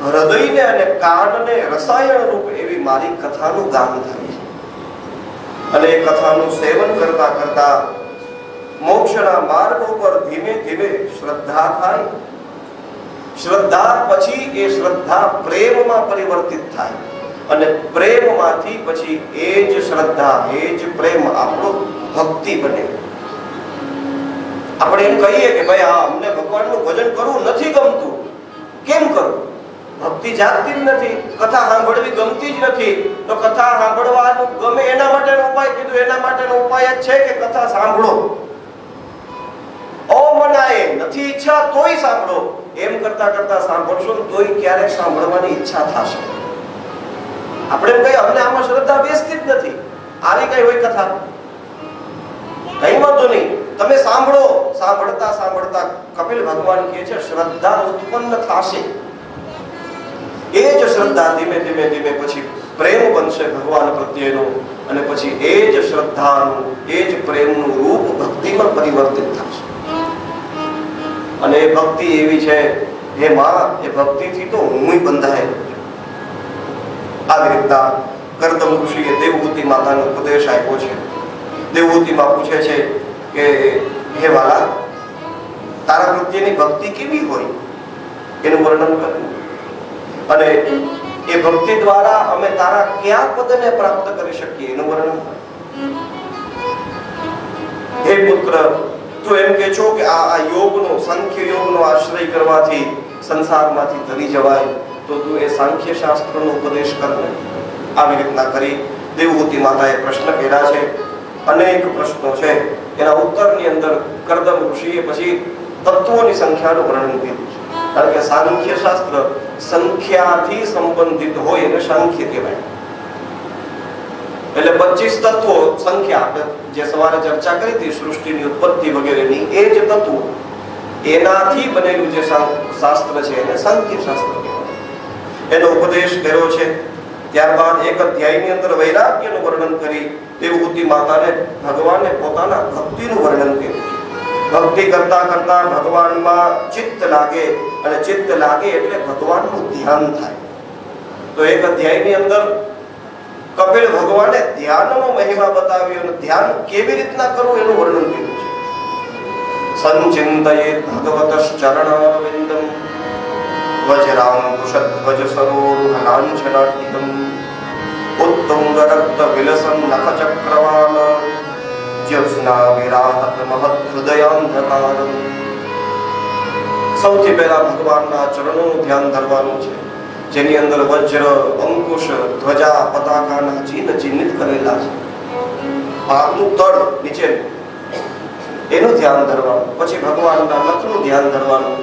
હૃદયને અને કાનને રસાયણ રૂપ એવી મારી કથાનું ગાન થાય છે. અને એ કથાનું સેવન કરતા કરતા મોક્ષના માર્ગ ઉપર ધીમે ધીમે શ્રદ્ધા થાય. શ્રદ્ધા પછી એ શ્રદ્ધા પ્રેમમાં પરિવર્તિત થાય અને પ્રેમમાંથી પછી એ જ શ્રદ્ધા, એ જ પ્રેમ આપણો ભક્તિ બને. આપણે એમ કહીએ કે ભાઈ અમને ભગવાનનું ભજન કરવું નથી ગમતું. કેમ કરવું? ભક્તિ જાગતી જ નથી, કથા સાંભળવી ગમતી જ નથી. તો કથા સાંભળવાનું ગમે એના માટેનો ઉપાય કીધું. એના માટેનો ઉપાય જ છે કે કથા સાંભળો. મનાય નથી ઈચ્છા તોય સાંભળો. એમ કરતા કરતા સાંભળશો તોય ક્યારેક સાંભળવાની ઈચ્છા થશે. આપણે એમ કહીએ અમને આમાં શ્રદ્ધા બેસતી જ નથી, આવી કઈ હોય કથા, કઈ વાંધો નહીં, તમે સાંભળો. સાંભળતા સાંભળતા કપિલ ભગવાન કહે છે શ્રદ્ધા ઉત્પન્ન થશે. એ જ શ્રદ્ધા ધીમે ધીમે ધીમે પછી પ્રેમ બનશે ભગવાન પ્રત્યેનો, અને પછી એ જ શ્રદ્ધાનું, એ જ પ્રેમનું રૂપ ભક્તિમાં પરિવર્તિત થશે. અને એ ભક્તિ એવી છે, હે માં, એ ભક્તિથી તો હું બંધાયેલો છું. આવી રીતના કરદમ ઋષિએ દેવહૂતિ માતાનો ઉપદેશ આપ્યો છે. દેવહૂતિ માં પૂછે છે કે હે વાલા, તારા પ્રત્યેની ભક્તિ કેવી હોય એનું વર્ણન કર્યું, અને એ ભક્તિ દ્વારા અમે તારા કયા પદને પ્રાપ્ત કરી શકીએ એનું વર્ણન કર્યું. હે પુત્ર, તો એમ કે છો કે આ યોગનો, સાંખ્ય યોગનો આશ્રય કરવાથી સંસારમાંથી તરી જવાય, તો તું એ સાંખ્ય શાસ્ત્રનો ઉપદેશ કર ને. આવી રીતના કરી દેવહૂતિ માતાએ પ્રશ્ન કર્યા છે. અનેક પ્રશ્નો છે, એના ઉત્તરની અંદર કરદમ ઋષિએ પછી તત્વોની સંખ્યાનું વર્ણન કર્યું છે. કારણ કે સાંખ્ય શાસ્ત્ર સંખ્યાથી સંબંધિત હોય એને સાંખ્ય કહેવાય. એટલે 25 તત્વો સંખ્યા, આપણે જે સવારે ચર્ચા કરી હતી સૃષ્ટિની ઉત્પત્તિ વગેરેની, એ જ તત્વો એનાથી બનેલું જે શાસ્ત્ર છે એને સાંખ્ય શાસ્ત્ર કહેવાય. એનો ઉપદેશ કર્યો છે. ત્યારબાદ એક અધ્યાયની અંદર વૈરાગ્યનું વર્ણન કરી દેવહૂતિ માતાને ભગવાને પોતાના ભક્તિનું વર્ણન કર્યું છે. ભક્તિ કરતા કરતા ભગવાનમાં ચિત્ત લાગે, અને ચિત્ત લાગે એટલે ભગવાનનું ધ્યાન થાય. તો એક અધ્યાયની અંદર કપિલ ભગવાને ધ્યાનનો મહિમા બતાવ્યો, અને ધ્યાન કેવી રીતના કરવું એનું વર્ણન કર્યું છે. સંચિંતયેત ભગવતશ્ચરણારવિંદમ વજ્રાંકુશધ્વજ સરોરુહલાંછનાટિકમ ઉત્તુંગરક્ત વિલસન નખચક્રવાલ જ્યોત્સ્ના વિરાહત મહદ હૃદયાંધકારમ. સૌથી પહેલા ભગવાનના ચરણોનું ધ્યાન ધરવાનું છે, જેની અંદર વજ્ર, અંકુશ, ધ્વજા, પતાકાના ચિહ્ન ચિહ્નિત કરેલા છે. ભાગનું તળ નીચે એનું ધ્યાન ધરવાનું. પછી ભગવાનના નખનું ધ્યાન ધરવાનું.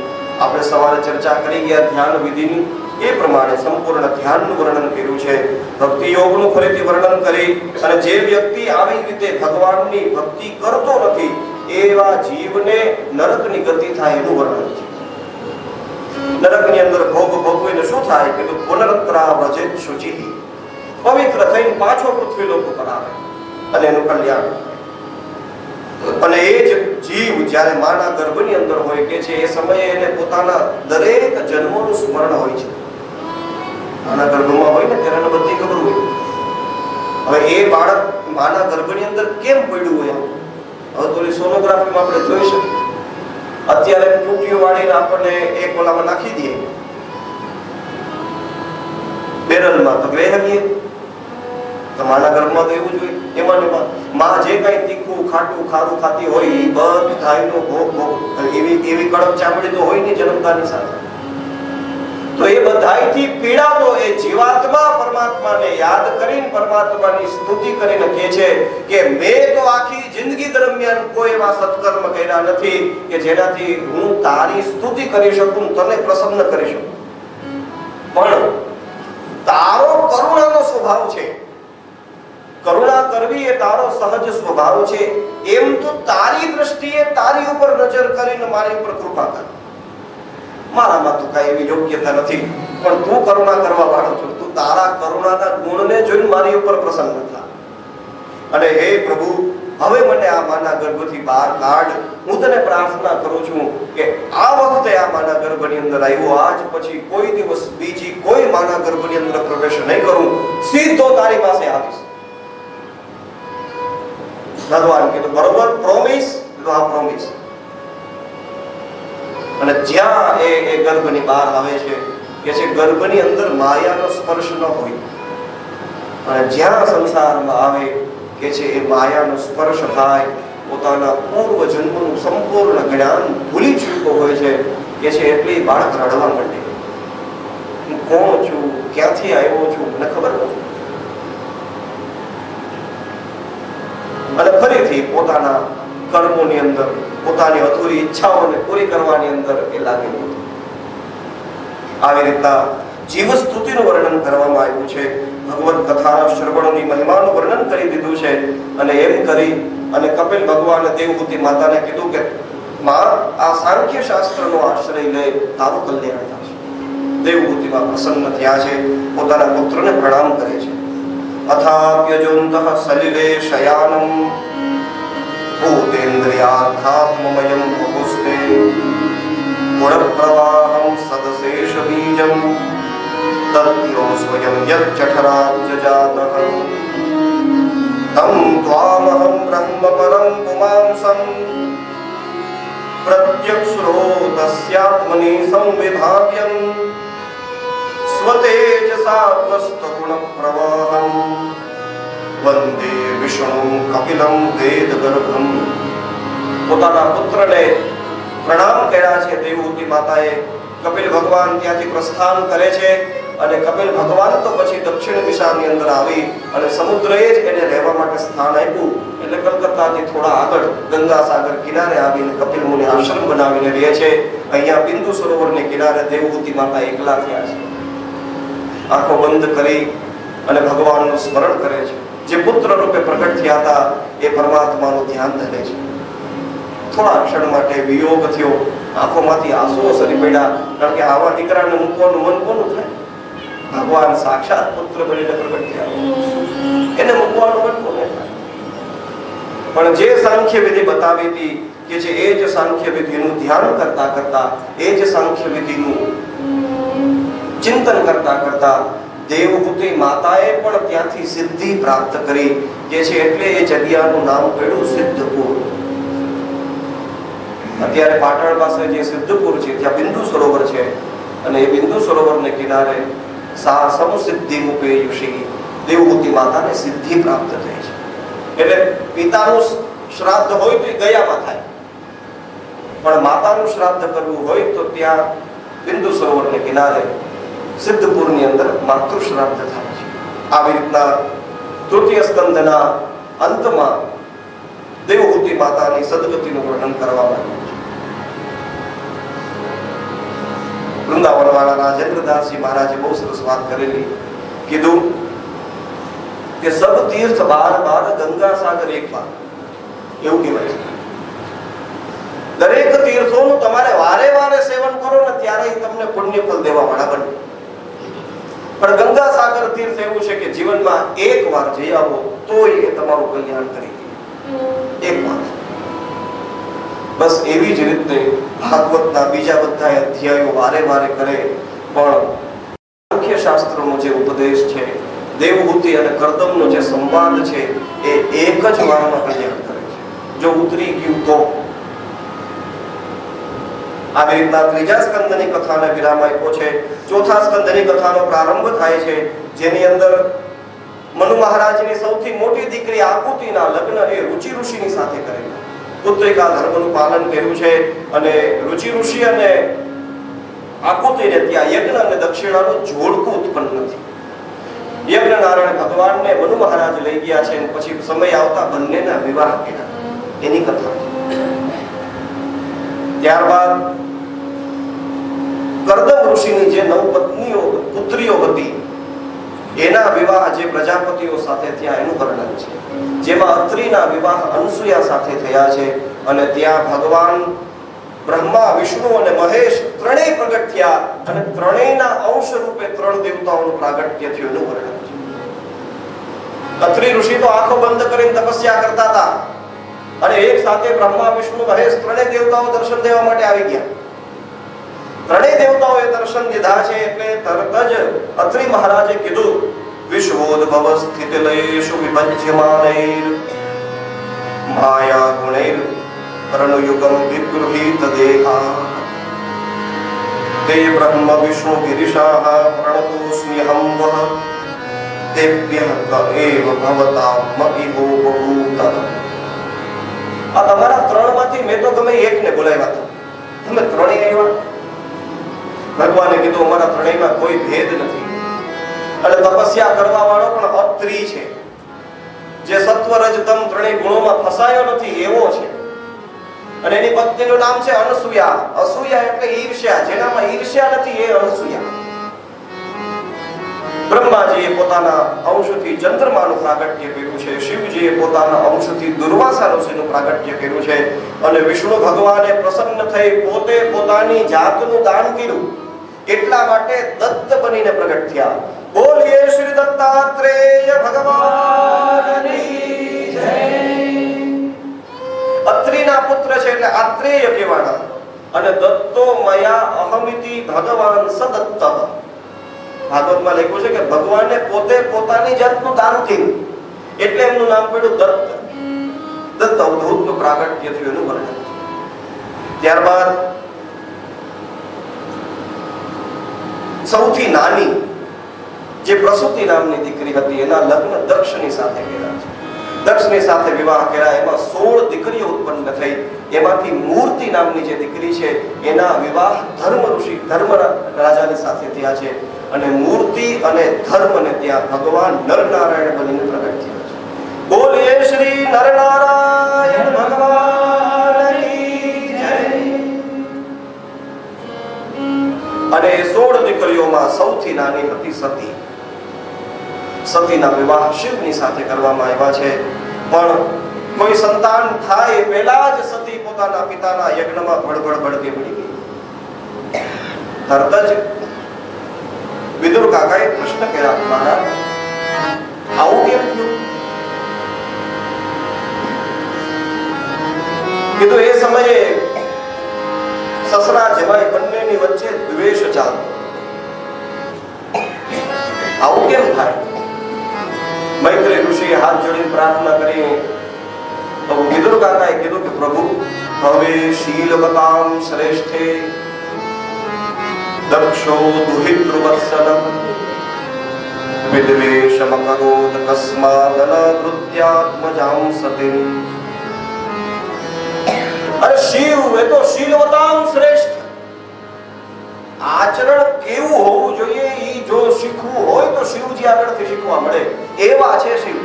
આપણે સવારે ચર્ચા કરી ગયા ધ્યાન વિધિની, એ પ્રમાણે સંપૂર્ણ ધ્યાનનું વર્ણન કર્યું છે. ભક્તિ યોગનું ફરીથી વર્ણન કરી, અને જે વ્યક્તિ આવી રીતે ભગવાનની ભક્તિ કરતો નથી એવા જીવને નરકની ગતિ થાય એનું વર્ણન છે. નરકની અંદર ભોગ ભોગવીને શું થાય કે પુનરત્રાવ્રજેત શુચિઃ, પવિત્ર થઈને પાછો પૃથ્વી લોક ઉપર આવે અને એનું કલ્યાણ. અને એ જ જીવ જ્યારે માના ગર્ભની અંદર હોય કે છે, એ સમયે એને પોતાના દરેક જન્મોનું સ્મરણ હોય છે. માના ગર્ભમાં હોય ને ત્યારે બધી ખબર હોય. હવે એ બાળક માના ગર્ભની અંદર કેમ પડ્યું હોય, હવે તો સોનોગ્રાફીમાં આપણે જોઈ શકીએ. અત્યારે ટૂંટીઓ વાળીને આપણને એક ઓલામાં નાખી દઈએ બેરલમાં, તો ગ્રહ ગઈએ. તો માના ગર્ભમાં તો એવું જ હોય. એમાં માં જે કઈ તીખું, ખાટું, ખારું ખાતી હોય એ બધાનો ભોગ એવી કડક ચામડી તો હોય નહીં જન્મતાની સાથે. તો એ બધાયથી પીડાતો એ જીવાત્મા પરમાત્માને યાદ કરીને, પરમાત્માની સ્તુતિ કરીને કહે છે કે મેં તો આખી જિંદગી દરમિયાન કોઈ એવા સત્કર્મ કર્યા નથી કે જેનાથી હું તારી સ્તુતિ કરી શકું, તને પ્રસન્ન કરી શકું. પણ તારો કરુણાનો સ્વભાવ છે, કરુણા કરવી એ તારો સહજ સ્વભાવ છે. એમ તો તારી દ્રષ્ટિએ તારી ઉપર નજર કરીને મારી ઉપર કૃપા કર. મારામાં તો કઈ એવી યોગ્યતા નથી, પણ તું કરુણા કરવા વાળો છો. તું તારા કરુણાના ગુણને જોઈને મારી ઉપર પ્રસન્ન થા. અને હે પ્રભુ, હવે મને આ માના ગર્ભથી બહાર કાઢ. હું તને પ્રાર્થના કરું છું કે આ વખતે આ માના ગર્ભની અંદર આવ્યો, આજ પછી કોઈ દિવસ બીજી કોઈ માના ગર્ભની અંદર પ્રવેશ નહીં કરું, સીધો તારી પાસે આવીશ. ભગવાન કીધું બરોબર, પ્રોમિસ? તો આ પ્રોમિસ. અને જ્યાં એ ગર્ભની બહાર આવે છે કે છે ગર્ભની અંદર માયાનો સ્પર્શ ન હોય, અને જ્યાં સંસારમાં આવે કે છે એ માયાનો સ્પર્શ થાય, પોતાના પૂર્વ જન્મનું સંપૂર્ણ જ્ઞાન ભૂલી ચૂક્યો હોય છે કે છે એટલે બાળક રડવા માંડે. હું કોણ છું, ક્યાંથી આવ્યો છું, મને ખબર નથી. અને ફરીથી પોતાના કર્મોની અંદર, પોતાની અધૂરી ઈચ્છાઓને પૂરી કરવાની અંદર એ લાગેલું. આવી રીતના જીવ સ્તુતિનું વર્ણન કરવામાં આવ્યું છે, ભગવત કથાના શ્રવણની મહિમાનું વર્ણન કરી દીધું છે. અને એમ કરી અને કપિલ ભગવાને દેવહૂતિ માતાને કીધું કે માં, આ સાંખ્ય શાસ્ત્રનો આશ્રય લે, તારું કલ્યાણ થશે. દેવહૂતિમાં પ્રસન્ન થયા છે, પોતાના પુત્રને પ્રણામ કરે છે. અથાપ્યજોંતઃ સલિલે શયાનમ ભૂતેન્દ્રિયાર્થાત્મમયં વપુસ્તે ગુણપ્રવાહં સદશેષ બીજં તત્યો સ્વયં યચ્ચઠરાબ્જજાતઃ તં ત્વામહં બ્રહ્મ પરં પુમાંસં પ્રત્યક્ષરોતસ્યાત્મનિ સંવિભાવ્યં સ્વતેજસા ત્વસ્તગુણપ્રવાહં વંદે વિષ્ણું કપિલં વેદગર્ભં. પોતાના પુત્રને પ્રણામ કર્યા છે દેવહૂતિ માતાએ. કપિલ ભગવાન ત્યાંથી પ્રસ્થાન કરે છે અને કપિલ ભગવાન તો પછી દક્ષિણ દિશાની અંદર આવી અને સમુદ્રએ જ એને રહેવા માટે સ્થાન આપ્યું. એટલે કલકત્તાથી થોડા આગળ ગંગા સાગર કિનારે આવીને કપિલ મુનિ આશ્રમ બનાવીને રહે છે. અહીંયા બિંદુ સરોવરને કિનારે દેવહૂતિ માતા એકલા થયા છે. આંખો બંધ કરી અને ભગવાનનું સ્મરણ કરે છે. જે પુત્ર રૂપે પ્રગટ થયા હતા એ પરમાત્માનું ધ્યાન ધરે છે. થોડા ક્ષણ માટે વિયોગ થયો, આંખોમાંથી આંસુઓ સરી પડ્યા. કારણ કે આવા દીકરાને મૂકવાનું મન કોનું થાય? ભગવાન સાક્ષાત પુત્ર બનીને પ્રગટ થયા, એને મૂકવાનું મન કોને થાય? પણ જે સાંખ્ય વિધિ બતાવી હતી કે છે એ જ સાંખ્ય વિધિનું ધ્યાન કરતા કરતા, એ જ સાંખ્ય વિધિનું ચિંતન કરતા કરતા દેવહૂતિ માતાએ પણ ત્યાંથી સિદ્ધિ પ્રાપ્ત કરી કે છે. એટલે એ જગ્યાનું નામ પડ્યું સિદ્ધપુર. અત્યારે પાટણ પાસે જે સિદ્ધપુર છે ત્યાં બિંદુ સરોવર છે અને એ બિંદુ સરોવરને કિનારે સમસિદ્ધિ મુપે યુષી દેવહૂતિ માતાને સિદ્ધિ પ્રાપ્ત થઈ છે. એટલે પિતાનું શ્રાદ્ધ હોય તો એ ગયામાં થાય, પણ માતાનું શ્રાદ્ધ કરવું હોય તો ત્યાં બિંદુ સરોવરને કિનારે સિદ્ધપુરની અંદર માતૃ શ્રાદ્ધ થાય છે. આવી રીતના તૃતીય સ્કંદના અંતમાં દેવહૂતિ માતાની સદગતિનું વર્ણન કરવામાં આવ્યું છે. વૃંદાવન વાળા રાજેન્દ્રદાસજી મહારાજે બહુ સરસ વાત કરેલી. કીધું કે સબ તીર્થ બાર બાર, ગંગા સાગર એક બાર. એવું કહેવાય છે. દરેક તીર્થોનું તમારે વારે વારે સેવન કરો ને ત્યારે તમને પુણ્ય ફળ દેવા વાળા બને. પણ ગંગા સાગર તીર્થ એવું છે કે જીવનમાં એક વાર જઈ આવો તો એ તમારું કલ્યાણ કરી દે. એક વાર. બસ એવી જ રીતે ભાગવતના બીજા બધા અધ્યાયો વારે વારે કરે, પણ સાંખ્ય શાસ્ત્રનો જે ઉપદેશ છે, દેવહૂતિ અને કર્દમનો જે સંવાદ છે, એ એક જ વારમાં કલ્યાણ કરે છે. જો ઉતરી ગયું તો. આવી રીતના ત્રીજા સ્કંદની કથાને વિરામ આપ્યો છે. ચોથા સ્કંદની કથાનો પ્રારંભ થાય છે, જેની અંદર મનુ મહારાજની સૌથી મોટી દીકરી આકુતિના લગ્ન એ રુચિ ઋષિની સાથે કરેલા. પુત્રિકા ધર્મનું પાલન કર્યું છે અને રુચિ ઋષિ અને આકુતિને ત્યાં યજ્ઞ અને દક્ષિણાનું જોડકું ઉત્પન્ન નથી. યજ્ઞ નારાયણ ભગવાનને મનુ મહારાજ લઈ ગયા છે અને પછી સમય આવતા બંનેના વિવાહ કર્યા. એની કથા છે. ત્યારબાદ કર્દમ ઋષિની જે 9 પત્નીઓ પુત્રીઓ હતી એના વિવાહ જે પ્રજાપતિઓ સાથે થયા એનું વર્ણન છે. જેમાં અત્રિના વિવાહ અનસુયા સાથે થયા છે અને ત્યાં ભગવાન બ્રહ્મા, વિષ્ણુ અને મહેશ ત્રણેય પ્રગટ થયા અને ત્રણેયના અંશ રૂપે 3 દેવતાઓનું પ્રાગટ્ય થયું એનું વર્ણન છે. અત્રિ ઋષિ તો આંખો બંધ કરીને તપસ્યા કરતા હતા અને એક સાથે બ્રહ્મા, વિષ્ણુ, મહેશ ત્રણેય દેવતાઓ દર્શન દેવા માટે આવી ગયા. ત્રણેય દેવતાઓએ દર્શન દીધા છે એટલે તરત જ અત્રિ મહારાજે કીધું, વિશ્વોદ્ભવ સ્થિત લયેષુ વિભજ્યમાનૈર માયા ગુણૈર રણયુગમ વિગૃહીત દેહા તે બ્રહ્મ વિષ્ણુ ગિરિશાહ પ્રણતોસ્મ્યહં વઃ તેભ્યઃ એવ ભવતામ ઇહો બહૂતઃ. આ તમારા 3 માંથી મેં તો ગમે એકને બોલાવ્યા હતા, તમે ત્રણેય આવ્યા. ભગવાને કીધું અમારા ત્રણેયમાં કોઈ ભેદ નથી અને તપસ્યા કરવા વાળો પણ અત્રિ છે, જે સત્વ રજ તમ ત્રણેય ગુણોમાં ફસાયો નથી એવો છે. અને એની પત્નીનું નામ છે અનસૂયા. અસૂયા એટલે ઈર્ષ્યા, જેનામાં ઈર્ષ્યા નથી એ અનસૂયા. બ્રહ્માજીએ પોતાના અંશથી ચંદ્રમાનું પ્રાગટ્ય કર્યું છે, શિવજીએ પોતાના અંશથી દુર્વાસા ઋષિનું પ્રાગટ્ય કર્યું છે અને વિષ્ણુ ભગવાને પ્રસન્ન થઈ પોતે પોતાની જાતનું દાન કર્યું. એટલા માટે દત્ત બનીને પ્રગટ થયા. બોલીએ શ્રી દત્તાત્રેય ભગવાનની જય. અત્રિના પુત્ર છે એટલે આત્રેય કહેવાના. અને દત્તો મયા અહમિતિ ભગવાન સદત્ત. ભાગવતમાં લખ્યું છે કે ભગવાને પોતે પોતાની જાતનું દાન કર્યું એટલે એમનું નામ પડ્યું દત્ત. દત્ત અવધૂતનું પ્રાગટ્ય થયું એનું વર્ણન. ત્યારબાદ સૌથી નાની જે પ્રસૂતિ નામની દીકરી હતી એના લગ્ન દક્ષની સાથે કર્યા છે. દક્ષની સાથે વિવાહ કર્યા, એમાં 16 દીકરીઓ ઉત્પન્ન થઈ. એમાંથી મૂર્તિ નામની જે દીકરી છે એના વિવાહ ધર્મ રાજાની સાથે થયા છે. અને મૂર્તિ અને ધર્મને ત્યાં ભગવાન નરનારાયણ બનીને પ્રગટ થયા છે. બોલીએ શ્રી નરનારાયણ ભગવાનની જય. અને 16 દીકરીઓમાં સૌથી નાની હતી સતી. સતીના વિવાહ શિવની સાથે કરવામાં આવ્યા છે. પણ કોઈ સંતાન થાય પહેલા જ સતી પોતાના પિતાના યજ્ઞમાં ભડભડ ભડકે પડી ગઈ. તરત જ વિદુર કાકાએ પ્રશ્ન કર્યા, મહારાજ આવું કેમ થયું? કીધું એ સમયે સસરા જમાઈ બંનેની વચ્ચે દ્વેષ ચાલતો. આવું કેમ થાય? મૈત્રી ઋષિએ હાથ જોડીને પ્રાર્થના કરી તો વિદુર કાકાએ કીધું કે પ્રભુ હવે શીલવતામ શ્રેષ્ઠે દક્ષો દુહિતૃવત્સલમ વિદ્વેષમકરોત કસ્માદન કૃત્યાત્મજાં સતીમ. અરે શિવ એ તો શીલવતામ શ્રેષ્ઠ. આચરણ કેવું હોવું જોઈએ એ જો શીખવું હોય તો શિવજી આગળથી શીખવા મળે એવા છે શિવ.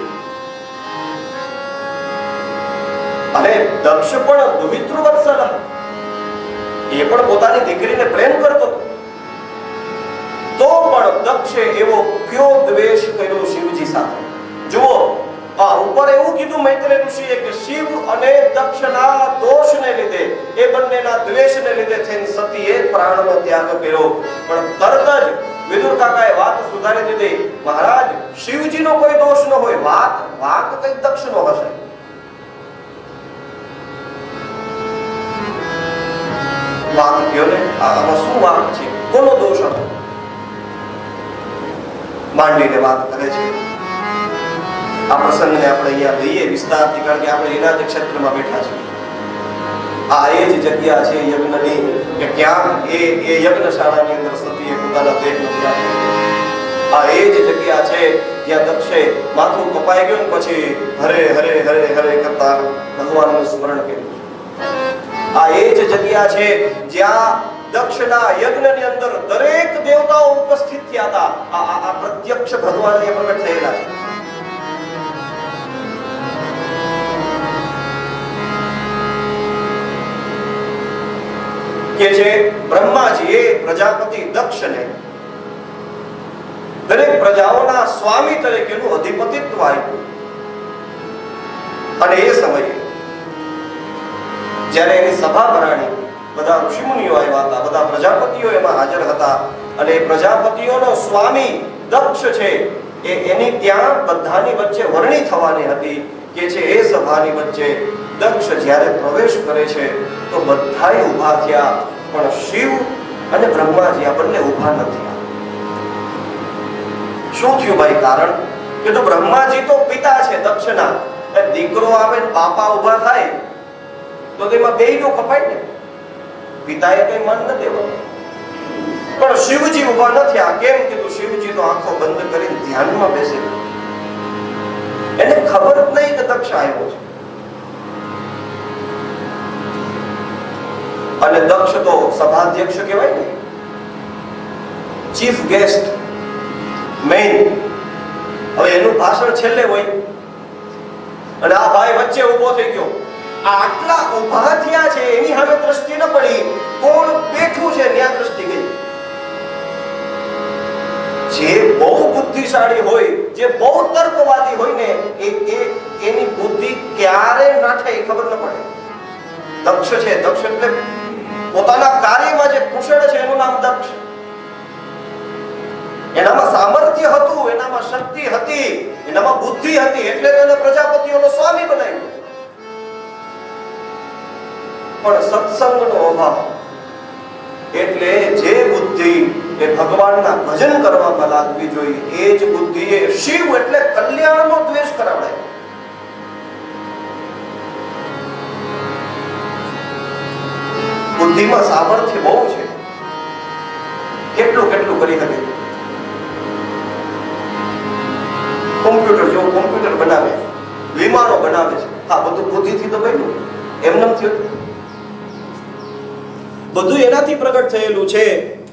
અને દક્ષ પણ દુહિતૃવત્સલ, એ પણ પોતાની દીકરીને પ્રેમ કરતો તો પણ દક્ષે એવો કયો દ્વેષ કર્યો શિવજી સાથે? જુઓ, ઉપર એવું કીધું મૈત્રેય ઋષિએ કે શિવ અને દક્ષના દોષને લીધે, એ બંનેના દ્વેષને લીધે થઈને સતીએ પ્રાણનો ત્યાગ કર્યો. પણ તરત જ વિદુર કાકાએ વાત સુધારી દીધી, મહારાજ શિવજીનો કોઈ દોષ ન હોય, વાક કઈ દક્ષનો હશે. વાક કયો ને, આમાં શું વાક છે, કોનો દોષ હતો? માંડીને વાત કરે છે. આ પ્રસંગને આપણે અહીંયા લઈએ વિસ્તારથી, કારણ કે આપણે એના જ ક્ષેત્રમાં બેઠા છીએ. આ એ જ જગ્યા છે યજ્ઞની કે ક્યાં એ યજ્ઞશાળાની અંદર સતીએ પોતાના દેહનો ત્યાગ કર્યો. આ એ જ જગ્યા છે જ્યાં દક્ષે માથું કપાઈ ગયું પછી હરે હરે હરે હરે કરતા ભગવાનનું સ્મરણ કર્યું. આ એ જ જગ્યા છે જ્યાં દક્ષના યજ્ઞની અંદર દરેક દેવતાઓ ઉપસ્થિત થયા હતા. આ પ્રત્યક્ષ ભગવાન એ પ્રગટ થયેલા છે. કે છે બ્રહ્માજીએ પ્રજાપતિ દક્ષને દરેક પ્રજાઓના સ્વામી તરીકેનું અધિપતિત્વ આપ્યું. અને એ સમયે જ્યારે એની સભા ભરાણી, બધા ઋષિમુનિઓ આવ્યા હતા, બધા પ્રજાપતિઓ એમાં હાજર હતા. અને એ પ્રજાપતિઓનો સ્વામી દક્ષ છે એની ત્યાં બધાની વચ્ચે વરણી થવાની હતી. કે છે એ સભાની વચ્ચે દક્ષ જ્યારે પ્રવેશ કરે છે તો બધાય ઊભા થયા, પણ શિવ અને બ્રહ્માજી આ બંને ઊભા નથી. શું થયું ભાઈ? કારણ કે તો બ્રહ્માજી તો પિતા છે દક્ષના, દીકરો આવે ને બાપા ઊભા થાય તો તેમાં બેયનું કપાય ને. પિતાએ કઈ મન ન દેવા, પણ શિવજી ઊભા નથી. આ કેમ કીધું? શિવજી તો આંખો બંધ કરીને ધ્યાનમાં બેસે, એને ખબર જ નહીં કે દક્ષ આવ્યો છે. અને દક્ષ તો સભાધ્યક્ષ કહેવાય ને, ચીફ ગેસ્ટ, મેઇન. હવે એનું ભાષણ છેલ્લે હોય અને આ ભાઈ વચ્ચે ઊભો થઈ ગયો. આટલા ઊભા થયા છે એની સામે દ્રષ્ટિ ન પડી, કોણ બેઠું છે ત્યાં દ્રષ્ટિ ગઈ. જે બહુ બુદ્ધિ બુદ્ધિશાળી હોય, જે બહુ તર્કવાદી હોય ને, એની બુદ્ધિ ક્યારે નાઠે એ ખબર ન પડે. દક્ષ છે, દક્ષ એટલે પોતાના કાર્યમાં જે કુશળ છે એનું નામ દક્ષ. એનામાં સામર્થ્ય હતું, એનામાં શક્તિ હતી, એનામાં બુદ્ધિ હતી, એટલે એને પ્રજાપતિઓનો સ્વામી બનાવ્યો. પણ સત્સંગનો અભાવ, એટલે જે બુદ્ધિ એ ભગવાનના ભજન કરવામાં લાગવી જોઈએ, એ જ બુદ્ધિએ શિવ એટલે કલ્યાણનો દ્વેષ કરાવડાય. બુદ્ધિમાં સામર્થ્ય બહુ છે, કેટલું કેટલું કરી શકે. કોમ્પ્યુટર જો કોમ્પ્યુટર બનાવે, વિમાનો બનાવે છે, આ બધું બુદ્ધિથી તો બન્યું, એમ ન થયું. બધું એનાથી પ્રગટ થયેલું છે.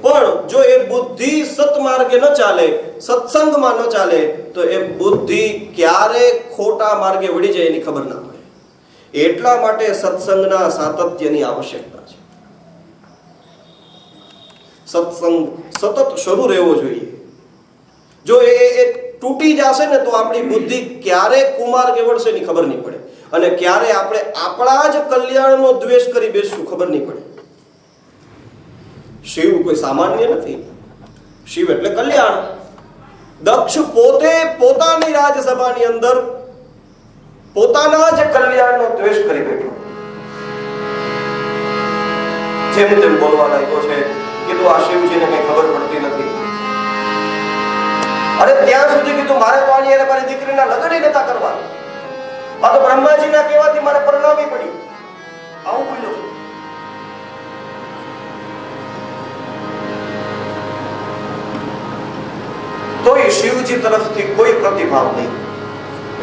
પણ જો એ બુદ્ધિ સત્માર્ગે ન ચાલે, સત્સંગમાં ન ચાલે, તો એ બુદ્ધિ ક્યારે ખોટા માર્ગે વળી જાય એની ખબર ના પડે. એટલા માટે સત્સંગના સાતત્યની આવશ્યકતા છે. સત્સંગ સતત શરૂ રહેવો જોઈએ. જો એ તૂટી જશે ને તો આપણી બુદ્ધિ ક્યારે કુમાર્ગે વળશે એની ખબર નહીં પડે, અને ક્યારે આપણે આપણા જ કલ્યાણનો દ્વેષ કરી બેસશું ખબર નહીં પડે. શિવ કોઈ સામાન્ય નથી. શિવ એટલે કલ્યાણ. દક્ષ પોતે પોતાની રાજસભાની અંદર પોતાના જ કલ્યાણનો દ્વેષ કરી બેઠો. જેમ તેમ બોલવા લાગ્યો છે, કીધું આ શિવજીને કઈ ખબર પડતી નથી. અરે ત્યાં સુધી કીધું મારે તો આની મારી દીકરીના લગ્ન નતા કરવા, આ તો બ્રહ્માજીના કહેવાથી મારે પરણાવી પડી. આવું બોલ્યો છે. તોય શિવજી તરફથી કોઈ પ્રતિભાવ નહીં.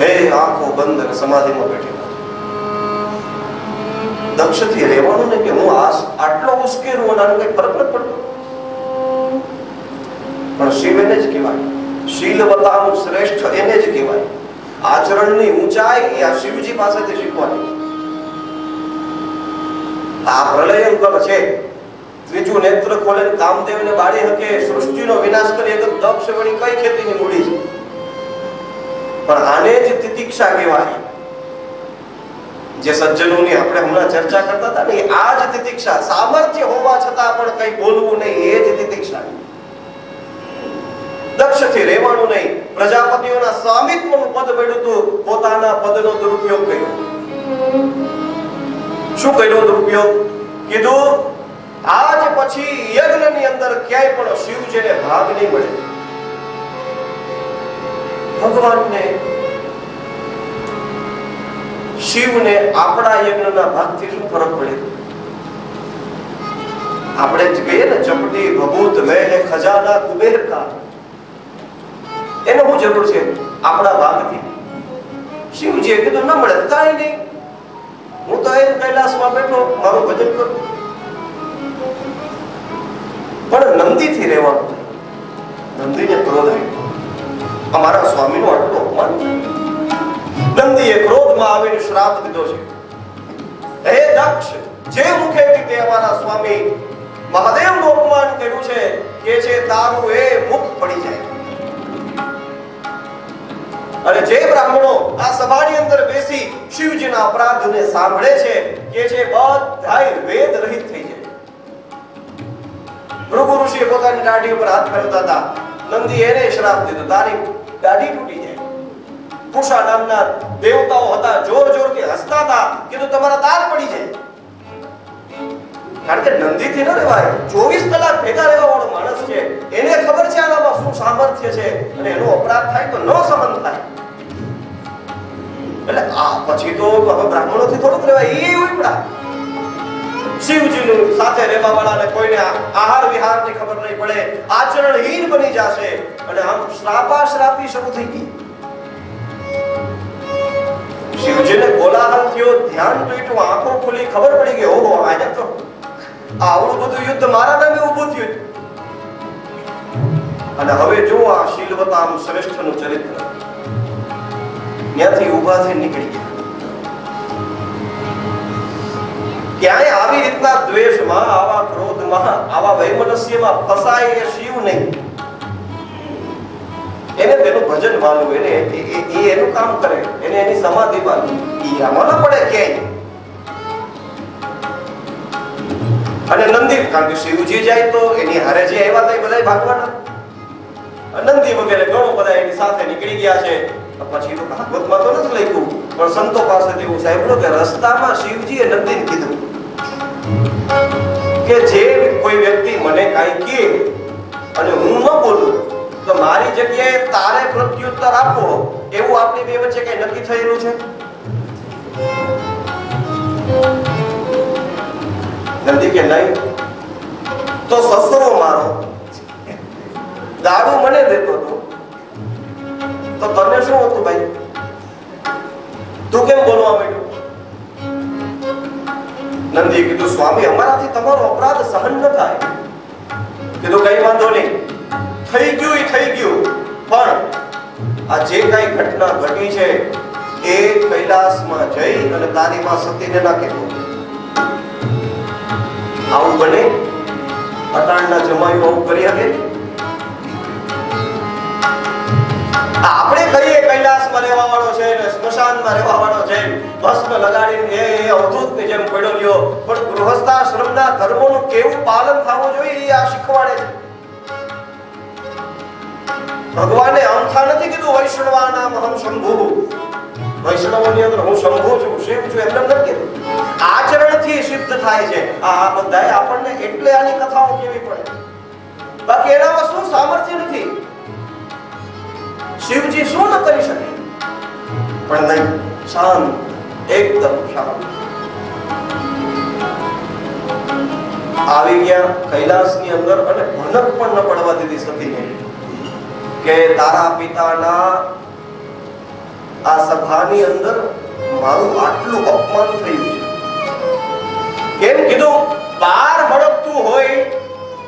હે આંખો બંધ અને સમાધિમાં બેઠેલા. દક્ષથી રહેવાનું ને કે હું આટલો ઉશ્કેરું અને આનો કઈ ફરક નથી પડતો. પણ શિવ એને જ કહેવાય, શીલવતાનું શ્રેષ્ઠ એને જ કહેવાય. આચરણની ઊંચાઈ એ આ શિવજી પાસેથી શીખવાની. આ પ્રલયંકર છે, ત્રીજું નેત્ર ખોલે કામદેવને બાળી હકે, સૃષ્ટિનો વિનાશ કરી હકે. દક્ષ વળી કઈ ખેતીની મૂડી છે? પણ આને જ તિતિક્ષા કહેવાય. જે સજ્જનોની આપણે હમણાં ચર્ચા કરતા હતા ને, આ જ તિતિક્ષા. સામર્થ્ય હોવા છતાં પણ કઈ બોલવું નહીં, એ જ તિતિક્ષા. દક્ષથી રહેવાનું નહીં. પ્રજાપતિઓના સ્વામિત્વનું પદ મળ્યું હતું, પોતાના પદનો દુરુપયોગ કર્યો. શું કર્યો દુરુપયોગ? કીધું આજ પછી યજ્ઞની અંદર ક્યાંય પણ શિવજીને ભાગ નહીં મળે. ભગવાનને શિવને આપણા યજ્ઞના ભાગથી શું ફરક પડે? આપણે જ કહીએ ને, ચપટી ભભૂત મેહ ખજાના કુબેર કા. એને શું જરૂર છે આપણા ભાગથી? શિવજીએ કીધું ન મળે કાંઈ નહીં, હું તો એ કૈલાસમાં બેઠો મારું ભજન કરું. પણ નંદીથી રહેવાનું. નંદીને ક્રોધ આવ્યો, અમારા સ્વામીનો આટલો અપમાન. નંદીએ ક્રોધમાં આવીને શ્રાપ દીધો છે, હે દક્ષ, જે મુખેથી તે અમારા સ્વામી મહાદેવનું અપમાન કર્યું છે, કે છે તારું એ મુખ પડી જાય. અને જે બ્રાહ્મણો આ સભાની અંદર બેસી શિવજીના અપરાધને સાંભળે છે, કે છે બધાય વેદ રહિત થઈ જાય. ભૃગુ ઋષિએ પોતાની દાઢી ઉપર હાથ ફેરવતા હતા. નંદી એને શ્રાપ દીધો, તારી દાઢી તૂટી જાય. કુશા નામના દેવતાઓ હતા, જોર જોરથી હસતા હતા, કીધું તમારા તાર પડી જાય. કારણ કે નંદીથી ન રહેવાય. 24 કલાક ભેગા રહેવા વાળો માણસ છે, એને ખબર છે આનામાં શું સામર્થ્ય છે, અને એનો અપરાધ થાય તો ન સંબંધ થાય. એટલે આ પછી તો હવે બ્રાહ્મણોથી થોડુંક રહેવાય, એ ઉપડા. શિવજીનું સાથે રહેવા વાળાને કોઈને આહાર વિહારની ખબર નહીં પડે, આચરણહીન બની જશે, અને આમ શ્રાપાશ્રાપી શરૂ થઈ ગઈ. શિવજીને કોલાહલ થયો, ધ્યાન તૂટ્યું, આંખો ખુલી, ખબર પડી ગઈ, ઓહો આજે તો આવડું બધું યુદ્ધ મારા નામે ઊભું થયું. અને હવે જો આ શીલવતામ શ્રેષ્ઠનું ચરિત્ર ત્યાંથી ઊભા થઈ નીકળી ગયા. ક્યાંય આવી રીતના દ્વેષમાં, આવા ક્રોધમાં, આવા વૈમનસ્યમાં ફસાય એ શિવ નહીં. એને એને તેનું ભજન વાલું, એને એનું કામ કરે, એને એની સમાધિ વાલું, એ આમાં ન પડે ક્યાંય. અને નંદી, કારણ કે શિવજી જાય તો એની હારે જે આવ્યા હતા એ બધા ભાગવાના. નંદી વગેરે ઘણું બધા એની સાથે નીકળી ગયા છે. પછી તો ભાગવતમાં તો નથી લખ્યું, પણ સંતો પાસેથી એવું સાંભળ્યું કે રસ્તામાં શિવજીએ નંદીને કીધું કે જે કોઈ વ્યક્તિ મને કાંઈ કહે અને હું ન બોલું તો મારી જગ્યાએ તારે પ્રત્યુત્તર આપો, એવું આપણી બે વચ્ચે કઈ નક્કી થયેલું છે? નંદી કે નહીં. તો સસરો મારો ગાળું મને દેતો હતો, તો તને શું હતું ભાઈ? તું કેમ બોલવા માંડ્યો? નંદીએ કીધું, સ્વામી અમારાથી તમારો અપરાધ સહન ન થાય. કીધું કઈ વાંધો નહીં, થઈ ગયું એ થઈ ગયું, પણ આ જે કઈ ઘટના ઘટી છે એ કૈલાસમાં જઈ અને તારી માં સતીને ના કહેવું. આવું બને? અટાણના જમાઈઓ આવું કરી શકે? આપણે કહીએ કૈલાસમાં રહેવા વાળો છે ને સ્મશાનમાં રહેવા વાળો છે, ભસ્મ લગાડીને એ અવધૂતની જેમ પડ્યો લ્યો, પણ ગૃહસ્થાશ્રમના ધર્મોનું કેવું પાલન થવું જોઈએ એ આ શીખવાડે છે. ભગવાને અમથા નથી કીધું વૈષ્ણવાનામ અહમ શંભુ, વૈષ્ણવોની અંદર હું શંભુ છું, શિવ છું, એમને નથી કીધું. આચરણથી સિદ્ધ થાય છે. આ બધાય આપણને એટલે આની કથાઓ કેવી પડે, બાકી એનામાં શું સામર્થ્ય નથી. શિવજી શું ન કરી શકે? પણ નહીં, શાંત, એકદમ શાંત. આવી ગયા કૈલાસની અંદર અને ભનક પણ ન પડવા દીધી સતીને કે તારા પિતાના આ સભાની અંદર મારું આટલું અપમાન થયું છે. કેમ કીધું? બાર હડકતું હોય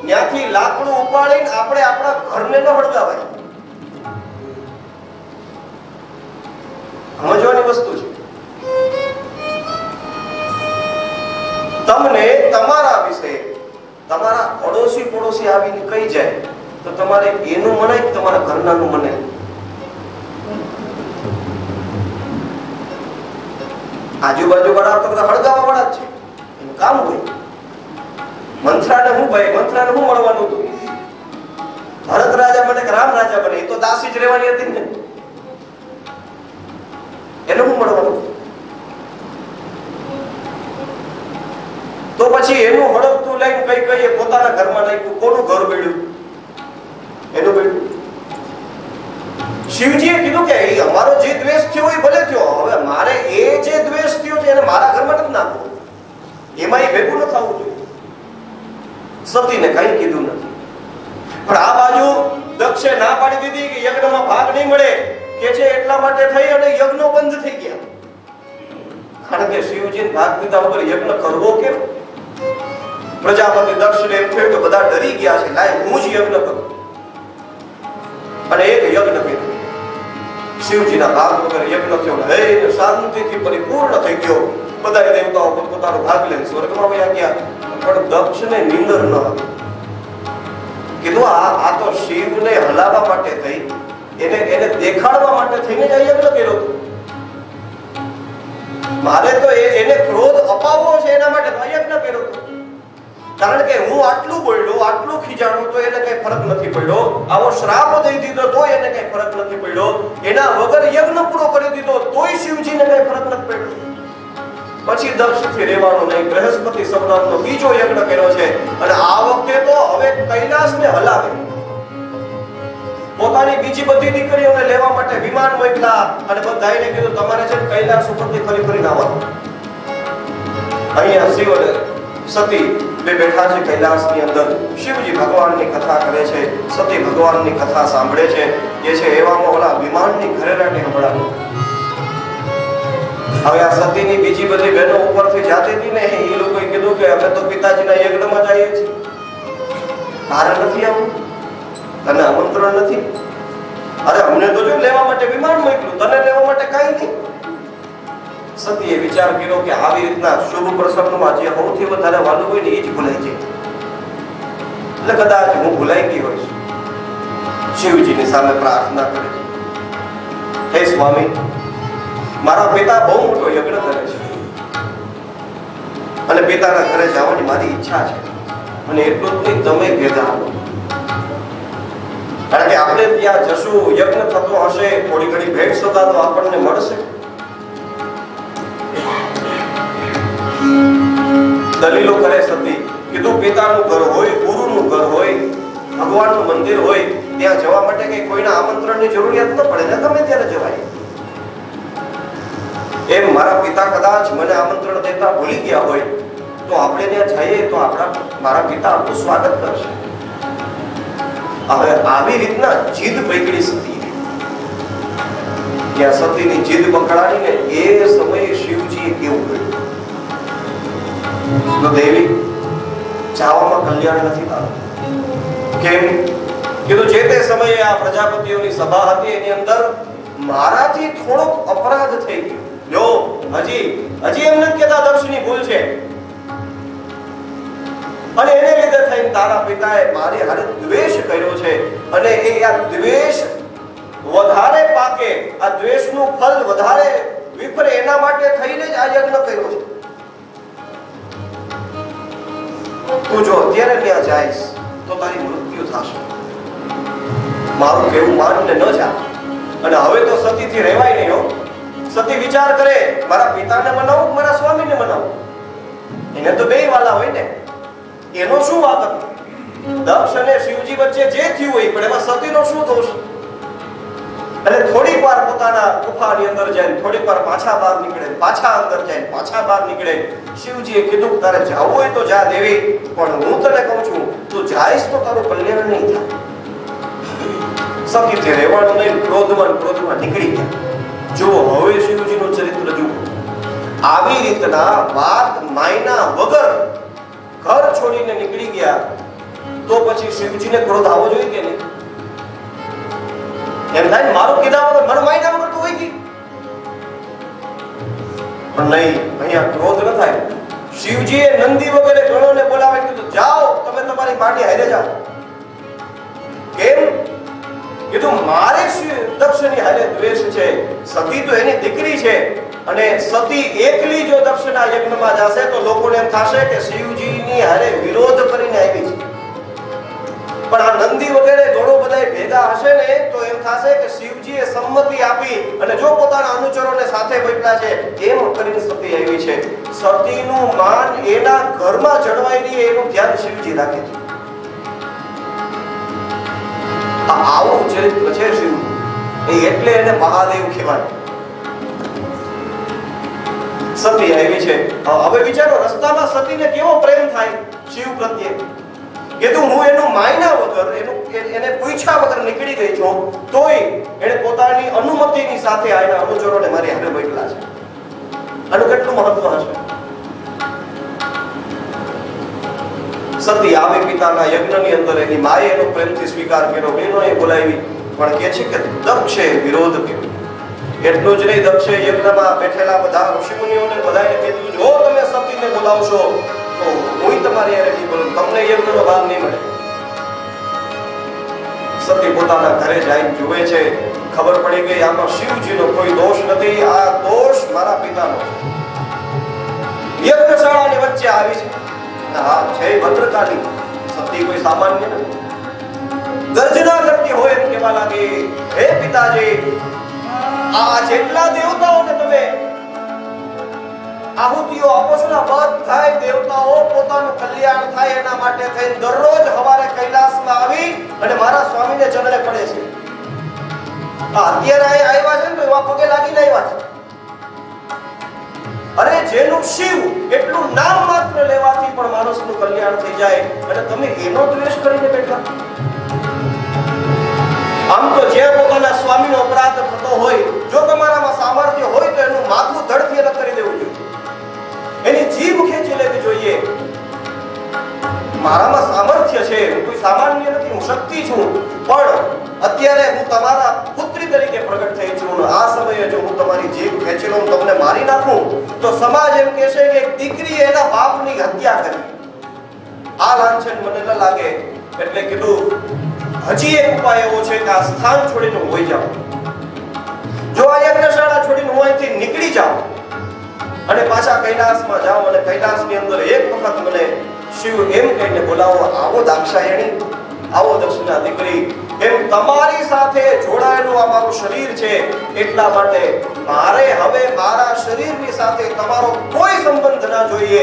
ત્યાંથી લાકડું ઉપાડીને આપણે આપણા ઘરને ન હળગાવાય. સમજવાની વસ્તુ છે. તમને તમારા વિશે તમારા પડોશી આવીને કહી જાય તો તમારે એનું મનાય કે તમારા ઘરનાનું મનાય? આજુબાજુ વાળા તો બધા હળગાવા વાળા જ છે, એનું કામ હોય. મંથરાને હું ભાઈ, મંથરાને હું મળવાનું હતું? ભરત રાજા બને કે રામ રાજા બને, એ તો દાસી જ રહેવાની હતી ને, એને હું મળવાનું? તો પછી એનું હડકતું લઈને કઈ કઈ પોતાના ઘરમાં નાખ્યું. કોનું ઘર બેડ્યું? એનું બેડ્યું. શિવજીએ કીધું કે અમારો જે દ્વેષ થયો એ ભલે થયો, હવે મારે એ જે દ્વેષ થયો છે એને મારા ઘરમાં નથી નાખવો, એમાં એ ભેગું ન થવું જોઈએ. સતીને કઈ કીધું નથી. પણ આ બાજુ દક્ષે ના પાડી દીધી કે યજ્ઞમાં ભાગ નહીં મળે કે છે, એટલા માટે થઈ અને યજ્ઞો બંધ થઈ ગયા. કારણ કે શિવજીને ભાગ દીધા વગર યજ્ઞ કરવો કેમ? પ્રજાપતિ દક્ષને એમ થયું કે બધા ડરી ગયા છે, લાય હું જ યજ્ઞ કરું. અને એક યજ્ઞ કર્યો. શિવજીના ભાગ વગર યજ્ઞ થયો, હે શાંતિથી પરિપૂર્ણ થઈ ગયો. બધા દેવતાઓ પોતાનો ભાગ લઈને સ્વર્ગમાં વયા ગયા. પણ દક્ષને નીંદર ન હતી. કીધું આ તો શિવને હલાવવા માટે થઈ, એને દેખાડવા માટે થઈને જ યજ્ઞ કર્યો. મારે તો એને ક્રોધ અપાવવો છે, એના માટે યજ્ઞ કર્યો. કારણ કે હું આટલું બોલ્યો, આટલું ખીજાણું તો એને કઈ ફરક નથી પડ્યો. આવો શ્રાપ દઈ દીધો તો એને કઈ ફરક નથી પડ્યો. એના વગર યજ્ઞ પૂરો કરી દીધો તોય શિવજીને કઈ ફરક નથી પડ્યો. પછી દક્ષથી રહેવાનું નહીં, બૃહસ્પતિ સવનામનો બીજો યજ્ઞ કર્યો છે. અને આ વખતે તો હવે કૈલાસને હલાવે. પોતાની બીજી બધી દીકરીઓને લેવા માટે વિમાન મોકલા અને બધાને કીધું તમારે છે કૈલાસ ઉપરથી ફરી ફરીને આવવાનું. અહીંયા શિવ અને સતી બે બેઠા છે કૈલાસની અંદર. શિવજી ભગવાનની કથા કરે છે, સતી ભગવાનની કથા સાંભળે છે. જે છે એવામાં ઓલા વિમાનની ઘરેરાટી સંભળાવી. હવે આ સતીની બીજી બધી બહેનો ઉપરથી જાતી હતી ને, એ લોકોએ કીધું કે અમે તો પિતાજીના યજ્ઞમાં જઈએ છીએ, તારે નથી આવું, તને આમંત્રણ નથી. અરે અમને તો જો લેવા માટે વિમાન મોકલ્યું, તને લેવા માટે કાંઈ નહીં. સતીએ વિચાર કર્યો કે આવી રીતના શુભ પ્રસંગમાં જે સૌથી વધારે વાલું હોય ને એ જ ભૂલાઈ જાય. એટલે કદાચ હું ભૂલાઈ ગઈ હોઈશ. શિવજીની સામે પ્રાર્થના કરે છે, સ્વામી, મારા પિતા બહુ મોટો યજ્ઞ કરે છે અને પિતાના ઘરે જવાની મારી ઈચ્છા છે, અને એટલું જ નહીં, તમે ભેગા આવો, કારણ કે આપણે ત્યાં જશું, યજ્ઞ થતો હશે, થોડી ઘણી ભેટ સોગાદો આપણને મળશે. દલીલો કરે સતી. કીધું પિતાનું ઘર હોય, ગુરુનું ઘર હોય, ભગવાનનું મંદિર હોય, ત્યાં જવા માટે કઈ કોઈના આમંત્રણની જરૂરિયાત ન પડે ને, ગમે ત્યારે જવાય. એમ મારા પિતા કદાચ મને આમંત્રણ દેતા ભૂલી ગયા હોય તો આપણે ત્યાં જઈએ તો મારા પિતા આપણું સ્વાગત કરશે. હવે આવી રીતના જીદ પકડી સતી. ત્યાં સતીની જીદ પકડાડીને એ સમયે શિવજીએ કેવું કર્યું? તો દેવી, ચાવામાં કલ્યાણ નથી થતું. કેમ? કીધું જે તે સમયે આ પ્રજાપતિઓની સભા હતી એની અંદર મારાથી થોડોક અપરાધ થઈ ગયો. જો હજી એમ નથી કહેતા દક્ષની ભૂલ છે, અને એને લીધે થઈને તારા પિતાએ મારી હારે દ્વેષ કર્યો છે, અને એ આ દ્વેષ વધારે પાકે, આ દ્વેષનું ફળ વધારે વિફરે એના માટે થઈને જ આ યજ્ઞ કર્યો છે. તું જો અત્યારે ત્યાં જઈશ તો તારી મૃત્યુ થશે. મારું કેવું માનને ન જા. અને હવે તો સતીથી રહેવાય નહીં હો. સતી વિચાર કરે, મારા પિતાને મનાવું, મારા સ્વામીને મનાવું. એને તો બે વાલા હોય ને, એનો શું વાક હતો? દક્ષ અને શિવજી વચ્ચે જે થયું હોય, પણ એમાં સતીનો શું દોષ? એટલે થોડીક વાર પોતાના ગુફાની અંદર જાય, થોડીક વાર પાછા બહાર નીકળે, પાછા અંદર જાય, પાછા બહાર નીકળે. શિવજીએ કીધું તારે જવું હોય તો જા દેવી, પણ હું તને કહું છું, તું જાઈશ તો તારું કલ્યાણ નહીં થાય. સતીથી રહેવાનું નહીં, ક્રોધમાં નીકળી ગયા. જો હવે શિવજીનું ચરિત્ર જુઓ. આવી રીતના વાત માયના વગર ઘર છોડીને નીકળી ગયા તો પછી શિવજીને ક્રોધ આવવો જોઈએ કે નહીં? એમ થાય મારું કીધા વગર, મારું માયના વગર તો હોય ગઈ. પણ નહીં, અહીંયા ક્રોધ ન થાય. શિવજીએ નંદી વગેરે ગણોને બોલાવે, કીધું જાઓ તમે તમારી માની હારે જાઓ. કેમ? કીધું મારે દક્ષની હારે દ્વેષ છે. સતી તો એની દીકરી છે, અને સતી એકલી જો દક્ષના યજ્ઞમાં જશે તો લોકોને એમ થશે કે શિવજીની હારે વિરોધ કરીને આવી છે. પણ આ નંદી વગેરે ઘણો બધા ભેગા હશે ને તો એમ થશે કે શિવજીએ સંમતિ આપી અને જો પોતાના અનુચરોને સાથે મોકલ્યા છે એમ કરીને સતી આવી છે. સતીનું માન એના ઘરમાં જળવાઈ રહે એનું ધ્યાન શિવજી રાખે છે. આવું ચરિત્ર છે શિવ, એટલે એને મહાદેવ કહેવાય. સતી આવી છે. હવે વિચારો, રસ્તામાં સતીને કેવો પ્રેમ થાય શિવ પ્રત્યે. કીધું હું એનું માયના વગર, એને પૂછ્યા વગર નીકળી ગઈ છું, તોય એને પોતાની અનુમતિની સાથે આના અનુચરોને મારી હારે મોકલ્યા છે. આનું કેટલું મહત્વ હશે? સતી આવે પિતાના યજ્ઞની અંદર, એની માએ એનો પ્રેમથી સ્વીકાર કર્યો, બહેનોએ બોલાવી, પણ કહે છે કે દક્ષે વિરોધ કર્યો. એટલું જ નહીં, દક્ષે યજ્ઞમાં બેઠેલા બધા ઋષિમુનિઓને બધાને કીધું, જો તમે સતીને બોલાવશો તો હું તમારી હારે નહીં બોલું, તમને યજ્ઞનો ભાગ નહીં મળે. સતી પોતાના ઘરે જઈને જુએ છે, ખબર પડી ગઈ આમાં શિવજીનો કોઈ દોષ નથી, આ દોષ મારા પિતાનો. યજ્ઞશાળાની વચ્ચે આવી છે. હા, છે ભદ્રકાળી. સતી કોઈ સામાન્ય નથી. ગર્જના કરતી હોય એમ કહેવા લાગી, હે પિતાજી, આ જેટલા દેવતાઓને તમે આહુતિઓ આપો છો ને, બધા દેવતાઓ પોતાનું કલ્યાણ થાય એના માટે થઈને દરરોજ સવારે કૈલાસમાં આવી અને મારા સ્વામીને ચરણે પડે છે. અત્યારે આવ્યા છે ને તો એવા પગે લાગીને આવ્યા છે. અરે જેનું શિવ એટલું નામ માત્ર લેવાથી પણ માણસનું કલ્યાણ થઈ જાય, અને તમે એનો દ્વેષ કરીને બેઠા. આમ તો જે પોતાના સ્વામીનો અપરાધ થતો હોય, જો તમારામાં સામર્થ્ય હોય તો એનું માથું ધડથી અલગ કરી દેવું જોઈએ, એની જીભ ખેંચી લેવી જોઈએ. મારામાં સામર્થ્ય છે, હું કોઈ સામાન્ય નથી, હું શક્તિ છું, પણ અત્યારે હું તમારા પુત્રી તરીકે પ્રગટ થઈ છું. આ સમયે જો હું તમારી જીભ ખેંચી લઉં, તમને મારી નાખું તો સમાજ એમ કહેશે કે દીકરીએ એના બાપની હત્યા કરી. આ લાંછન મને ન લાગે. એટલે કીધું હજી એક ઉપાય એવો છે કે આ સ્થાન છોડીને હું વહી જાઉં. જો આ યજ્ઞશાળા છોડીને હું અહીંથી નીકળી જાઉં અને પાછા કૈલાસમાં જાઉં અને કૈલાસની અંદર એક વખત મને શિવ એમ કહીને બોલાવો, આવો દાક્ષાયણી, આવો દક્ષિણા દીકરી, એમ તમારી સાથે જોડાયેલું આ મારું શરીર છે, એટલા માટે મારે હવે મારા શરીરની સાથે તમારો કોઈ સંબંધ ના જોઈએ,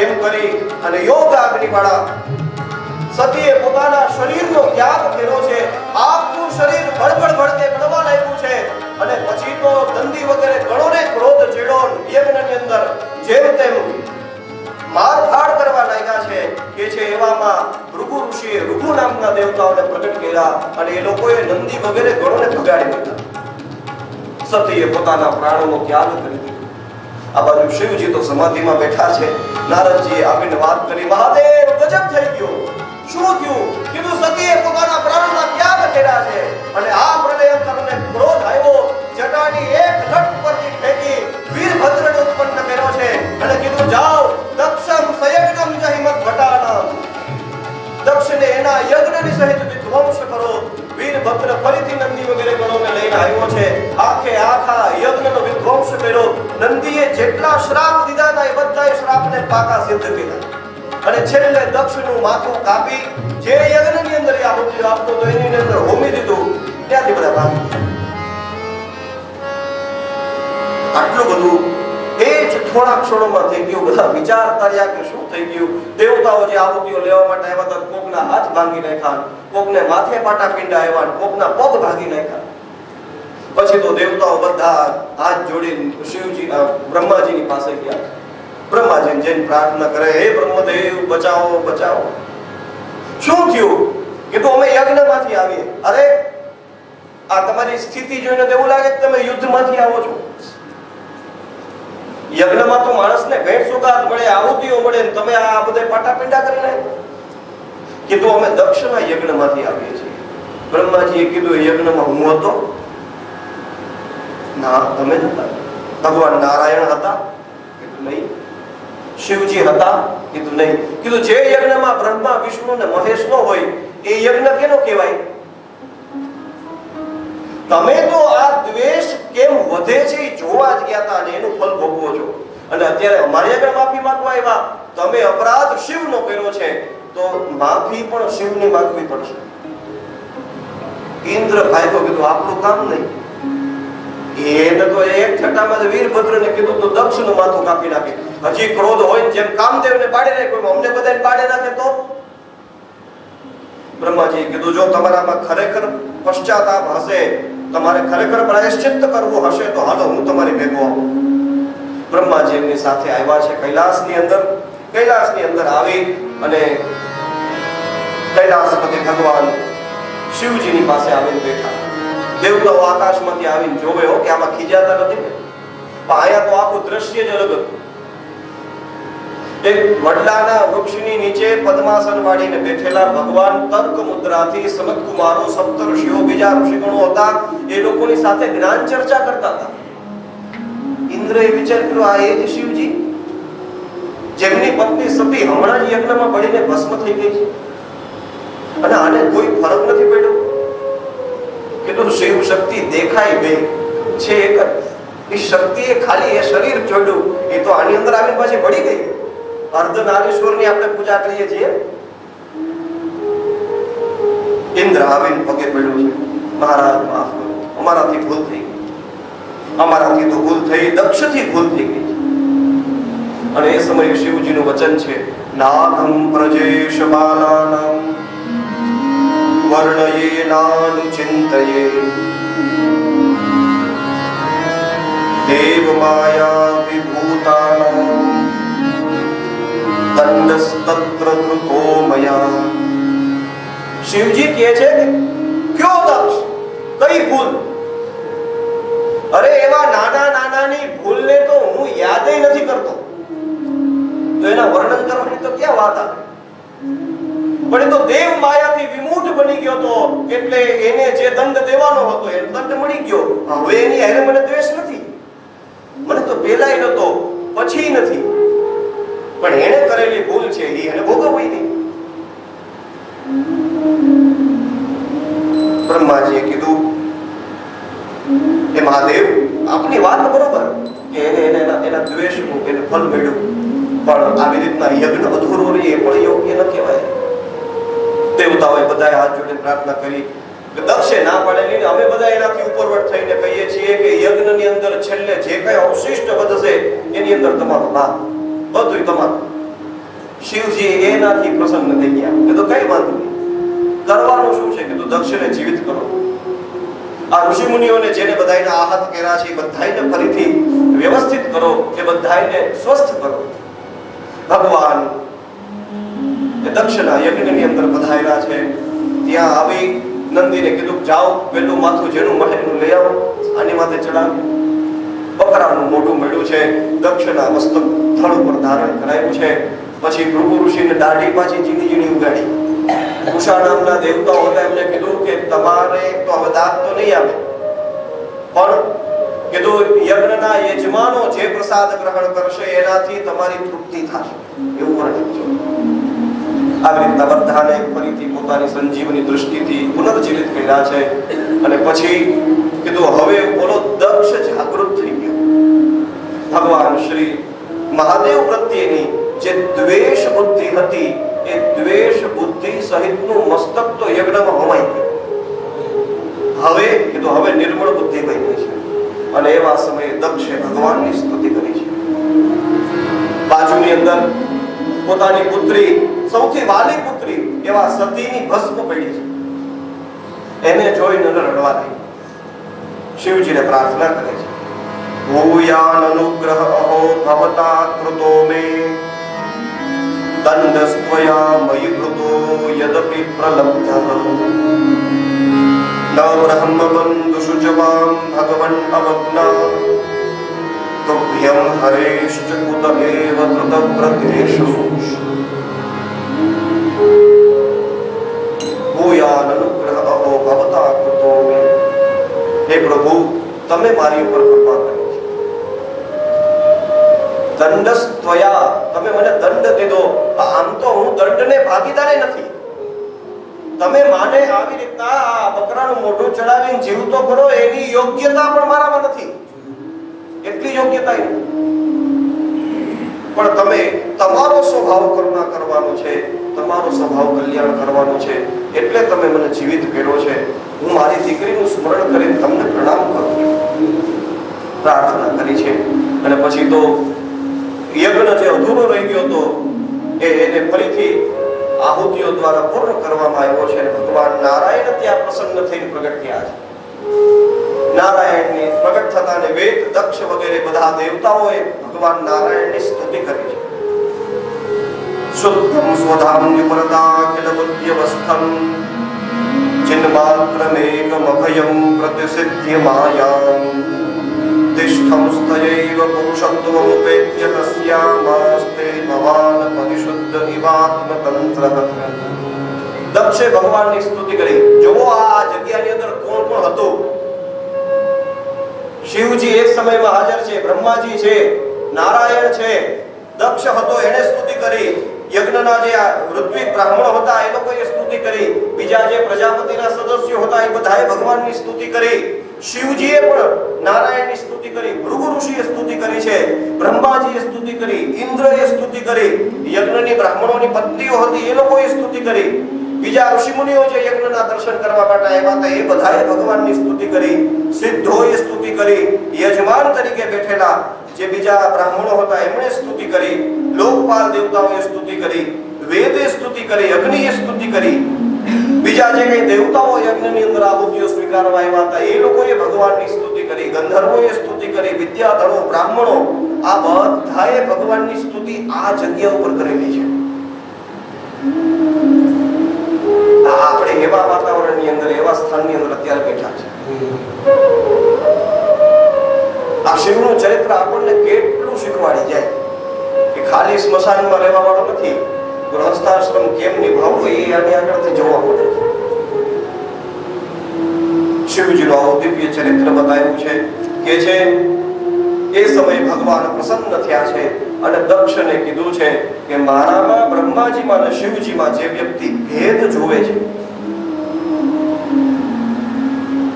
એમ કરી અને યોગ અગ્નિવાળા સતીએ પોતાના શરીરનો ત્યાગ કર્યો છે. આખું શરીર બળબડ ભડકે બળવા લાગ્યું છે અને પછી તો દંડી વગેરે ગણોને ક્રોધ ચડ્યો. યજ્ઞની અંદર જેમ તેમ મારફાડ કરવા લાગ્યા છે કે છે એવામાં ભૃગુ ઋષિએ ઋગુ નામના દેવતાઓને પ્રગટ કર્યા અને એ લોકોએ નંદી વગેરે ગણોને ભગાડી દીધા. સતીએ પોતાના પ્રાણોનો ત્યાગ કરી દીધો. આ બાજુ શિવજી તો સમાધિમાં બેઠા છે. નારદજીએ આવીને વાત કરી, મહાદેવ ગજબ થઈ ગયો, શું થયું? કીધું સતીએ પોતાના પ્રાણોના ત્યાગ કર્યા છે અને આ પ્રલયંકરને ક્રોધ આવ્યો, જટાની એક લટ પરથી ફેંકી વીરભદ્રને ઉત્પન્ન કર્યો છે અને કીધું જાઓ દક્ષમ સયજ્ઞમ જહિમત ભટાનમ, દક્ષને એના યજ્ઞની સહિત વિધ્વંસ કરો. વીરભદ્ર ફરીથી નંદી વગેરે ગણોને લઈને આવ્યો છે. આખે આખા યજ્ઞનો વિધ્વંસ કર્યો. નંદીએ જેટલા શ્રાપ દીધા હતા એ બધા શ્રાપને પાકા સિદ્ધ કર્યા અને છેલ્લે દક્ષનું માથું કાપી જે યજ્ઞની અંદર આહુતિ આપતો તો એની અંદર હોમી દીધું. ત્યાંથી બધા ભાગી. આટલું બધું એ જ થોડા ક્ષણોમાં થઈ ગયું. બધા વિચાર કર્યા કે શું થઈ ગયું. દેવતાઓ જે આહુતિઓ લેવા માટે આવ્યા હતા, કોકના હાથ ભાંગી નાખ્યા, કોકને માથે પાટા પીંડા આવ્યા, કોકના પગ ભાંગી નાખ્યા. પછી તો દેવતાઓ બધા હાથ જોડીને શિવજી બ્રહ્માજીની પાસે ગયા. બ્રહ્માજીને જઈને પ્રાર્થના કરે, હે બ્રહ્મદેવ બચાવો બચાવો. શું થયું? કીધું અમે યજ્ઞમાંથી આવીએ. અરે આ તમારી સ્થિતિ જોઈને તો એવું લાગે કે તમે યુદ્ધમાંથી આવો છો. યજ્ઞમાં તો માણસને ભેટ સોગાદ મળે, આહુતિઓ મળે, ને તમે આ બધા પાટાપિંડા કરી નાખો. કીધું અમે દક્ષના યજ્ઞમાંથી આવીએ છીએ. બ્રહ્માજીએ કીધું યજ્ઞમાં હું હતો? ના, તમે નતા. ભગવાન નારાયણ હતા? કીધું નહીં. શિવજી હતા? કીધું નહીં. કીધું જે યજ્ઞમાં બ્રહ્મા વિષ્ણુ ને મહેશ નો હોય એ યજ્ઞ કેનો કહેવાય? તમે તો આ દ્વેષ કેમ વધે છે એ જોવા જ ગયા હતા અને એનું ફલ ભોગવો છો. અને અત્યારે અમારી આગળ માફી માંગવા આવ્યા. તમે અપરાધ શિવનો કર્યો છે તો માફી પણ શિવની માંગવી પડશે. ઇન્દ્ર ભાગ્યો. કીધું આપણું કામ નહીં. એને તો એક છટામાં વીરભદ્રને કીધું તો દક્ષનું માથું કાપી નાખે. હજી ક્રોધ હોય જેમ કામદેવને પાડી નાખ્યો, અમને બધાને પાડી નાખે તો? બ્રહ્માજી કીધું જો તમારામાં ખરેખર પશ્ચાતાપ હશે, તમારે ખરેખર પ્રાયશ્ચિત્ત કરવું હશે તો હાલો હું તમારી ભેગો આવું. બ્રહ્માજી એમની સાથે આવ્યા છે કૈલાસની અંદર. કૈલાસની અંદર આવી અને કૈલાસપતિ ભગવાન શિવજીની પાસે આવીને બેઠા. દેવતાઓ આકાશમાંથી આવીને જોવે કે આમાં ખીજાતા નથી ને, પણ અહીંયા તો આખું દ્રશ્ય જ અલગ હતું. એક વડલાના વૃક્ષની નીચે પદ્માસન વાળીને બેઠેલા ભગવાન તર્ક મુદ્રાથી સનત કુમારો, સપ્ત ઋષિઓ, બીજા ઋષિગણો હતા, એ લોકોની સાથે જ્ઞાન ચર્ચા કરતા હતા. ઇન્દ્રએ વિચાર કર્યો આ એ જ શિવજી જેમની પત્ની સતી હમણાં જ યજ્ઞમાં બળીને ભસ્મ થઈ ગઈ છે અને આને કોઈ ફરક નથી પડ્યો. કીધું શિવ શક્તિ દેખાય બે છે એક જ. એ શક્તિએ ખાલી એ શરીર જોડ્યું, એ તો આની અંદર આવીને પાછી બળી ગઈ. અર્ધનારીશ્વરની આપણે પૂજા કરીએ છીએ. ઇન્દ્ર આવીને પગે પડ્યો છે, મહારાજ માફ કરો, અમારાથી ભૂલ થઈ ગઈ. અમારાથી તો ભૂલ થઈ, દક્ષથી ભૂલ થઈ ગઈ. અને એ સમયે શિવજીનું વચન છે, નાગમ પ્રજેશ બાલાનામ વર્ણયે નાનુચિંતયે દેવ માયા વિભૂતાનામ દંડસ્તત્ર ધૃતો મયા. શિવજી કહે છે કે કયો દક્ષ, કઈ ભૂલ? અરે એવા નાના નાનાની ભૂલને તો હું યાદ નથી કરતો, તો એના વર્ણન કરવાની તો ક્યાં વાત આવે? પણ એ તો દેવ માયાથી વિમૂઢ બની ગયો તો એટલે એને જે દંડ દેવાનો હતો એ દંડ મળી ગયો. હવે એની હારે મને દ્વેષ નથી, મને તો પહેલાય નતો પછી નથી, પણ એને કરેલી ભૂલ છે એ એને ભોગવવી નહીં. બ્રહ્માજીએ કીધું કે મહાદેવ આપની વાત બરોબર કે એના દ્વેષનું એને ફલ મળ્યું, પણ આવી રીતના યજ્ઞ અધૂરો રહે એ પણ યોગ્ય ન કહેવાય. દેવતાઓએ બધાએ હાથ જોડીને પ્રાર્થના કરી. દક્ષે ના પાડેલી ને અમે બધા એનાથી ઉપરવટ થઈને કહીએ છીએ કે યજ્ઞની અંદર છેલ્લે જે કઈ અવશિષ્ટ વધશે એની અંદર તમારો ભાગ, બધું તમારું. શિવજી એનાથી પ્રસન્ન થઈ ગયા કે તો કઈ વાંધો નહીં, કરવાનું શું છે કે તું દક્ષને જીવિત કરો. આ ઋષિ મુનિઓને જેને બધાને આહત કર્યા છે બધાને ફરીથી વ્યવસ્થિત કરો, એ બધાને સ્વસ્થ કરો. ભગવાન એ દક્ષના યજ્ઞની અંદર પધાર્યા છે. ત્યાં આવી નંદીને કીધું જાઓ પેલું માથું જેનું મળે એનું લઈ આવો, આની માથે ચડાવ્યું. બકરાનું મોઢું મળ્યું છે, દક્ષના મસ્તક થળ ઉપર ધારણ કરાયું છે. પછી ભૃગુ ઋષિને દાઢી પાછી ઝીણી ઝીણી ઉગાડી. ઉષા નામના દેવતાઓ હતા, એમને કીધું કે તમારે તો હવે દાંત તો નહીં આવે, પણ કીધું યજ્ઞના યજમાનો જે પ્રસાદ ગ્રહણ કરશે એનાથી તમારી તૃપ્તિ થશે, એવું વર્ણન છે. આવી રીતના બધાને ફરીથી પોતાની સંજીવની દૃષ્ટિથી પુનર્જીવિત કર્યા છે. અને પછી કીધું હવે બોલો દક્ષ જાગૃત થઈ ગયો. ભગવાન શ્રી મહાદેવ પ્રત્યેની જે દ્વેષ બુદ્ધિ હતી એ દ્વેષ બુદ્ધિ સહિતનું મસ્તક તો યજ્ઞમાં હોમાઈ ગયું. હવે કીધું હવે નિર્મળ બુદ્ધિ બની છે. અને એવા સમયે દક્ષે ભગવાનની સ્તુતિ કરી છે. બાજુની અંદર પોતાની પુત્રી, સૌથી વાલી પુત્રી એવા સતીની ભસ્મ પડી છે. એને જોઈને રડવા લાગી. શિવજીને પ્રાર્થના કરે છે, ભૂયાન અનુગ્રહ અહો ભવતા કૃતો મે દંડસ્ત્વયા મયિ કૃતો યદપિ પ્રલબ્ધઃ ન બ્રહ્મ બંધુષુ જવામ ભગવન અવજ્ઞા તુભ્યં હરેશ્ચ કુત એવ ધૃત પ્રતિષુ ભૂયાન અનુગ્રહ અહો ભવતા કૃતો મે. હે પ્રભુ, તમે મારી ઉપર કૃપા કરી છે. દંડસ્ત્વયા, તમે મને દંડ દીધો. આમ તો હું દંડને ભાગીદાર નથી. તમે માને આવી રીતના આ બકરાનું મોઢું ચડાવીને જીવતો કરો એની યોગ્યતા પણ મારામાં નથી, એટલી યોગ્યતા નથી. પણ તમે તમારો સ્વભાવ કરુણા કરવાનો છે, તમારો સ્વભાવ કલ્યાણ કરવાનો છે, એટલે તમે મને જીવિત કર્યો છે. હું મારી દીકરીનું સ્મરણ કરીને તમને પ્રણામ કરું છું, પ્રાર્થના કરી છે. અને પછી તો યજ્ઞ જે અધૂરો રહી ગયો હતો એને ફરીથી આહુતિઓ દ્વારા પૂર્ણ કરવામાં આવ્યો છે. ભગવાન નારાયણ ત્યાં પ્રસન્ન થઈને પ્રગટ થયા છે. નારાયણની પ્રગટ થતાને વેદ, દક્ષ વગેરે બધા દેવતાઓએ ભગવાન નારાયણની સ્તુતિ કરી છે. શુદ્ધમ સ્વધામ્ય પરદાખિલ બુદ્ધ્યવસ્થમ ચિન્માત્રમેકમભયં પ્રતિસિદ્ધ્ય માયામ તિષ્ઠં સ્તયૈવ પુરુષત્વમુપેત્ય તસ્યામાસ્તે ભવાન પરિશુદ્ધ ઇવાત્મતંત્રઃ. દક્ષે ભગવાનની સ્તુતિ કરી. જો આ જગ્યાની અંદર કોણ કોણ હતું? શિવજી એક સમયમાં હાજર છે, બ્રહ્માજી છે, નારાયણ છે, દક્ષ હતો એને સ્તુતિ કરી. યજ્ઞના જે ઋત્વિક બ્રાહ્મણો હતા એ લોકોએ સ્તુતિ કરી. બીજા જે પ્રજાપતિના સદસ્યો હતા એ બધાએ ભગવાનની સ્તુતિ કરી. શિવજીએ પણ નારાયણની સ્તુતિ કરી. ભૃગુ ઋષિએ સ્તુતિ કરી છે, બ્રહ્માજીએ સ્તુતિ કરી, ઇન્દ્રએ સ્તુતિ કરી, યજ્ઞની બ્રાહ્મણોની પત્નીઓ હતી એ લોકોએ સ્તુતિ કરી. બીજા ઋષિ મુનિઓ જે યજ્ઞના દર્શન કરવા માટે આવ્યા હતા એ બધાએ ભગવાનની સ્તુતિ કરી. સિદ્ધોએ સ્તુતિ કરી. યજમાન તરીકે બેઠેલા જે બીજા બ્રાહ્મણો હતા એમણે સ્તુતિ કરી. લોકપાલ દેવતાઓએ સ્તુતિ કરી. વેદે સ્તુતિ કરી, અગ્નિએ સ્તુતિ કરી. બીજા જે કઈ દેવતાઓ યજ્ઞની અંદર આહુતિઓ સ્વીકારવા આવ્યા હતા એ લોકોએ ભગવાનની સ્તુતિ કરી. ગંધર્વોએ સ્તુતિ કરી. વિદ્યાધરો, બ્રાહ્મણો આ બધાએ ભગવાનની સ્તુતિ આ જગ્યા ઉપર કરેલી છે. આપણે એવા વાતાવરણની અંદર, એવા સ્થાનની અંદર અત્યારે બેઠા છે. આ શિવનું ચરિત્ર આપણને કેટલું શીખવાડી જાય કે ખાલી સ્મશાનમાં રહેવા વાળો નથી, ગૃહસ્થાશ્રમ કેમ નિભાવવો એ આની આગળથી જોવા મળે છે. શિવજીનું આવું દિવ્ય ચરિત્ર બતાવ્યું છે કે છે એ સમયે ભગવાન પ્રસન્ન થયા છે અને દક્ષને કીધું છે કે મારામાં, બ્રહ્માજીમાં અને શિવજીમાં જે વ્યક્તિ ભેદ જોવે છે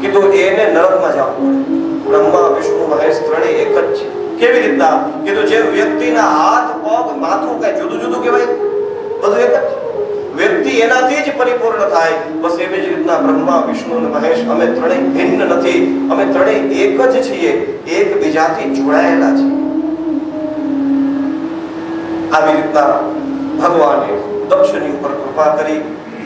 કીધું એને નરકમાં જવું પડે. બ્રહ્મા વિષ્ણુ મહેશ ત્રણેય એક જ છે. કેવી રીતના? કે તો જે વ્યક્તિના હાથ પગ માથું કઈ જુદું જુદું કહેવાય, બધું એક જ. વ્યક્તિ એનાથી જ પરિપૂર્ણ થાય. બસ એવી જ રીતના બ્રહ્મા વિષ્ણુ અને મહેશ અમે ત્રણેય ભિન્ન નથી, અમે ત્રણેય એક જ છીએ, એકબીજાથી જોડાયેલા છે. આવી રીતના ભગવાને દક્ષની ઉપર કૃપા કરી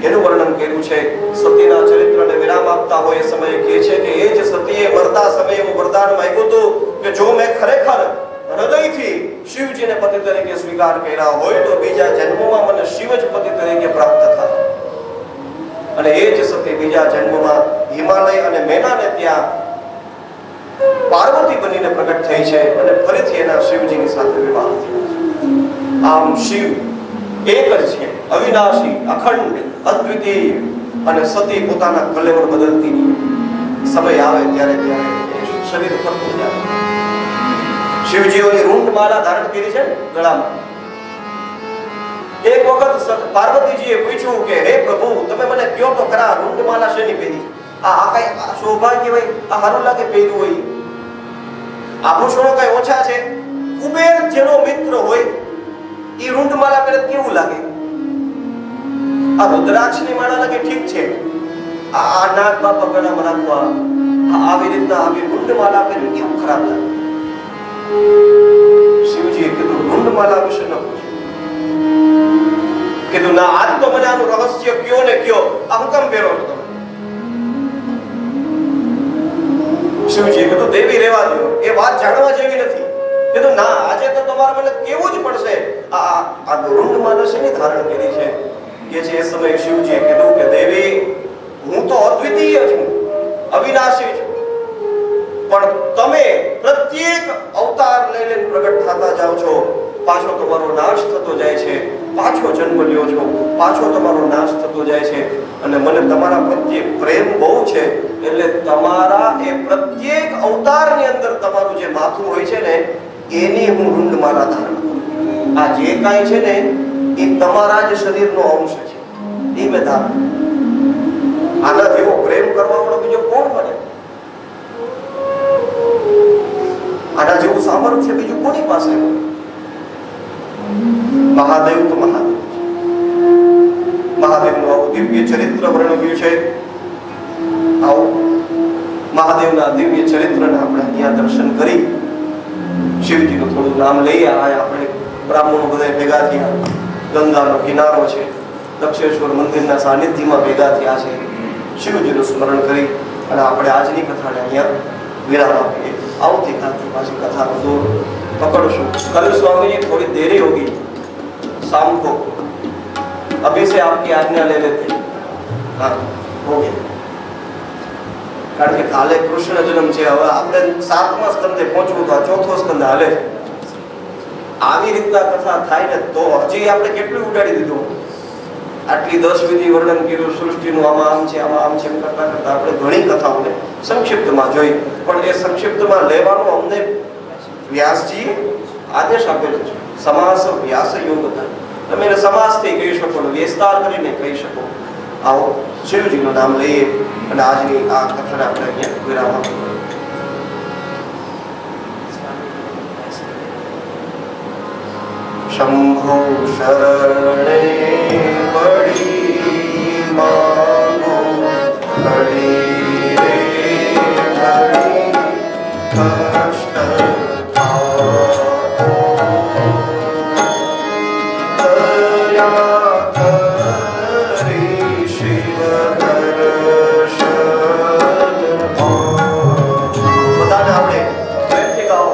એનું વર્ણન કર્યું છે. સતીના ચરિત્રને વિરામ આપતા હોય એ સમયે કહે છે કે એ જ સતીએ મરતા સમયે એવું વરદાન માંગ્યું હતું કે જો મેં ખરેખર હૃદયથી શિવજીને પતિ તરીકે સ્વીકાર કર્યા હોય તો બીજા જન્મમાં મને શિવ જ પતિ તરીકે પ્રાપ્ત થાય. અને એ જ સતી બીજા જન્મમાં હિમાલય અને મેનાને ત્યાં પાર્વતી બનીને પ્રગટ થઈ છે અને ફરીથી એના શિવજીની સાથે વિવાહ થયો છે. આમ શિવ એક જ છે, અવિનાશી, અખંડ, અદ્વિતીય. અને સતી પોતાના કલેવર બદલતી નહીં. સમય આવે ત્યારે શરીર ઉપર પડી જાય. શિવજીઓની રૂંડ માળા ધારણ કરી છે ગળામાં. એક વખત પાર્વતીજીએ પૂછ્યું કે હે પ્રભુ, તમે મને કયો તો ખરા, રૂંડ માળા શેની પહેરી? આ કઈ સૌભાગ્ય હોય, આ હારું લાગે પહેર્યું હોય? આભૂષણો કઈ ઓછા છે? કુબેર જેનો મિત્ર હોય એ રૂંડ માળા પહેરે કેવું લાગે? આ રુદ્રાક્ષની માળા લાગે ઠીક છે, આ નાગ બાપા ગળામાં રાખવા, આવી રીતના આવી રૂંડ માળા પહેરી કેવું ખરાબ લાગે? શિવજીએ કીધું રૂંડ માળા વિશે ન પૂછો. કીધું ના, આજ તો મને આનું રહસ્ય કયો ને કયો, આ હું કેમ પહેરો છો તમે? શિવજીએ કીધું દેવી રહેવા દો, એ વાત જાણવા જેવી નથી. કીધું ના, આજે તો તમારે મને કેવું જ પડશે. આ રૂંડ માળા શેની ધારણ કરી છે? કે છે એ સમયે શિવજીએ કીધું કે દેવી, હું તો અદ્વિતીય છું, અવિનાશી છું, પણ તમે પ્રત્યેક અવતાર લઈને પ્રગટ થતા જાઓ છો, પાછો તમારો નાશ થતો જાય છે, પાછો જન્મ લ્યો છો, પાછો તમારો નાશ થતો જાય છે. અને મને તમારા પ્રત્યે પ્રેમ બહુ છે, એટલે તમારા એ પ્રત્યેક અવતારની અંદર તમારું જે માથું હોય છે ને, એની હું રૂંડ માળા ધારણ કરું. આ જે કાંઈ છે ને એ તમારા જ શરીરનો અંશ છે, એ મેં ધારણ. આના જેવો પ્રેમ કરવા વાળો બીજો કોણ બને? આના જેવું સામર્થ્ય બીજું કોની પાસે? મહાદેવ તો મહાદેવ. મહાદેવનું આવું દિવ્ય ચરિત્ર વર્ણવ્યું છે. આવું મહાદેવના દિવ્ય ચરિત્રના આપણે અહીંયા દર્શન કરી શિવજીનું થોડું નામ લઈએ. આપણે બ્રાહ્મણો બધા ભેગા થયા, ગંગાનો કિનારો છે, દક્ષેશ્વર મંદિરના સાનિધ્યમાં ભેગા થયા છે. શિવજીનું સ્મરણ કરી અને આપણે આજની કથાને અહીંયા વિરામ આપીએ. આવતીકાલથી પાછી કથાનો દોર પકડશું. कल स्वामी जी थोड़ी देरी होगी शाम को, अभी से आपकी आज्ञा ले लेते. हाँ, हो गया. કારણ કે કાલે કૃષ્ણ જન્મ છે. હવે આપણે 7મા સ્કંદે પહોંચવું તો ચોથો સ્કંદ હાલે. આવી રીતના કથા થાય ને તો હજી આપણે કેટલું ઉડાડી દીધું. આટલી 10 વિધિ વર્ણન કર્યું સૃષ્ટિનું, આમાં આમ છે, આમાં આમ છે, એમ કરતા કરતા આપણે ઘણી કથાઓને સંક્ષિપ્તમાં જોઈ. પણ એ સંક્ષિપ્તમાં લેવાનો અમને વ્યાસજી આદેશ આપેલો છે. સમાસ વ્યાસ યોગતા. તમે એને સમાસથી કહી શકો, વિસ્તાર કરીને કહી શકો. આવો શિવજીનું નામ લઈએ અને આજની આ કથાને આપણે અહીંયા વિરામ આપીએ. શંભો શરણે પડી માંગો ઘડી રે ઘડી કષ્ટ થાઓ દયા કરી શિવ દર્શન બધાને આપણે પ્રેમથી ગાઓ.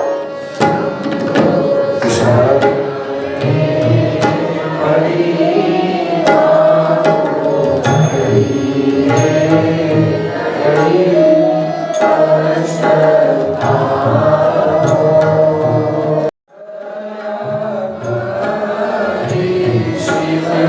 Shiva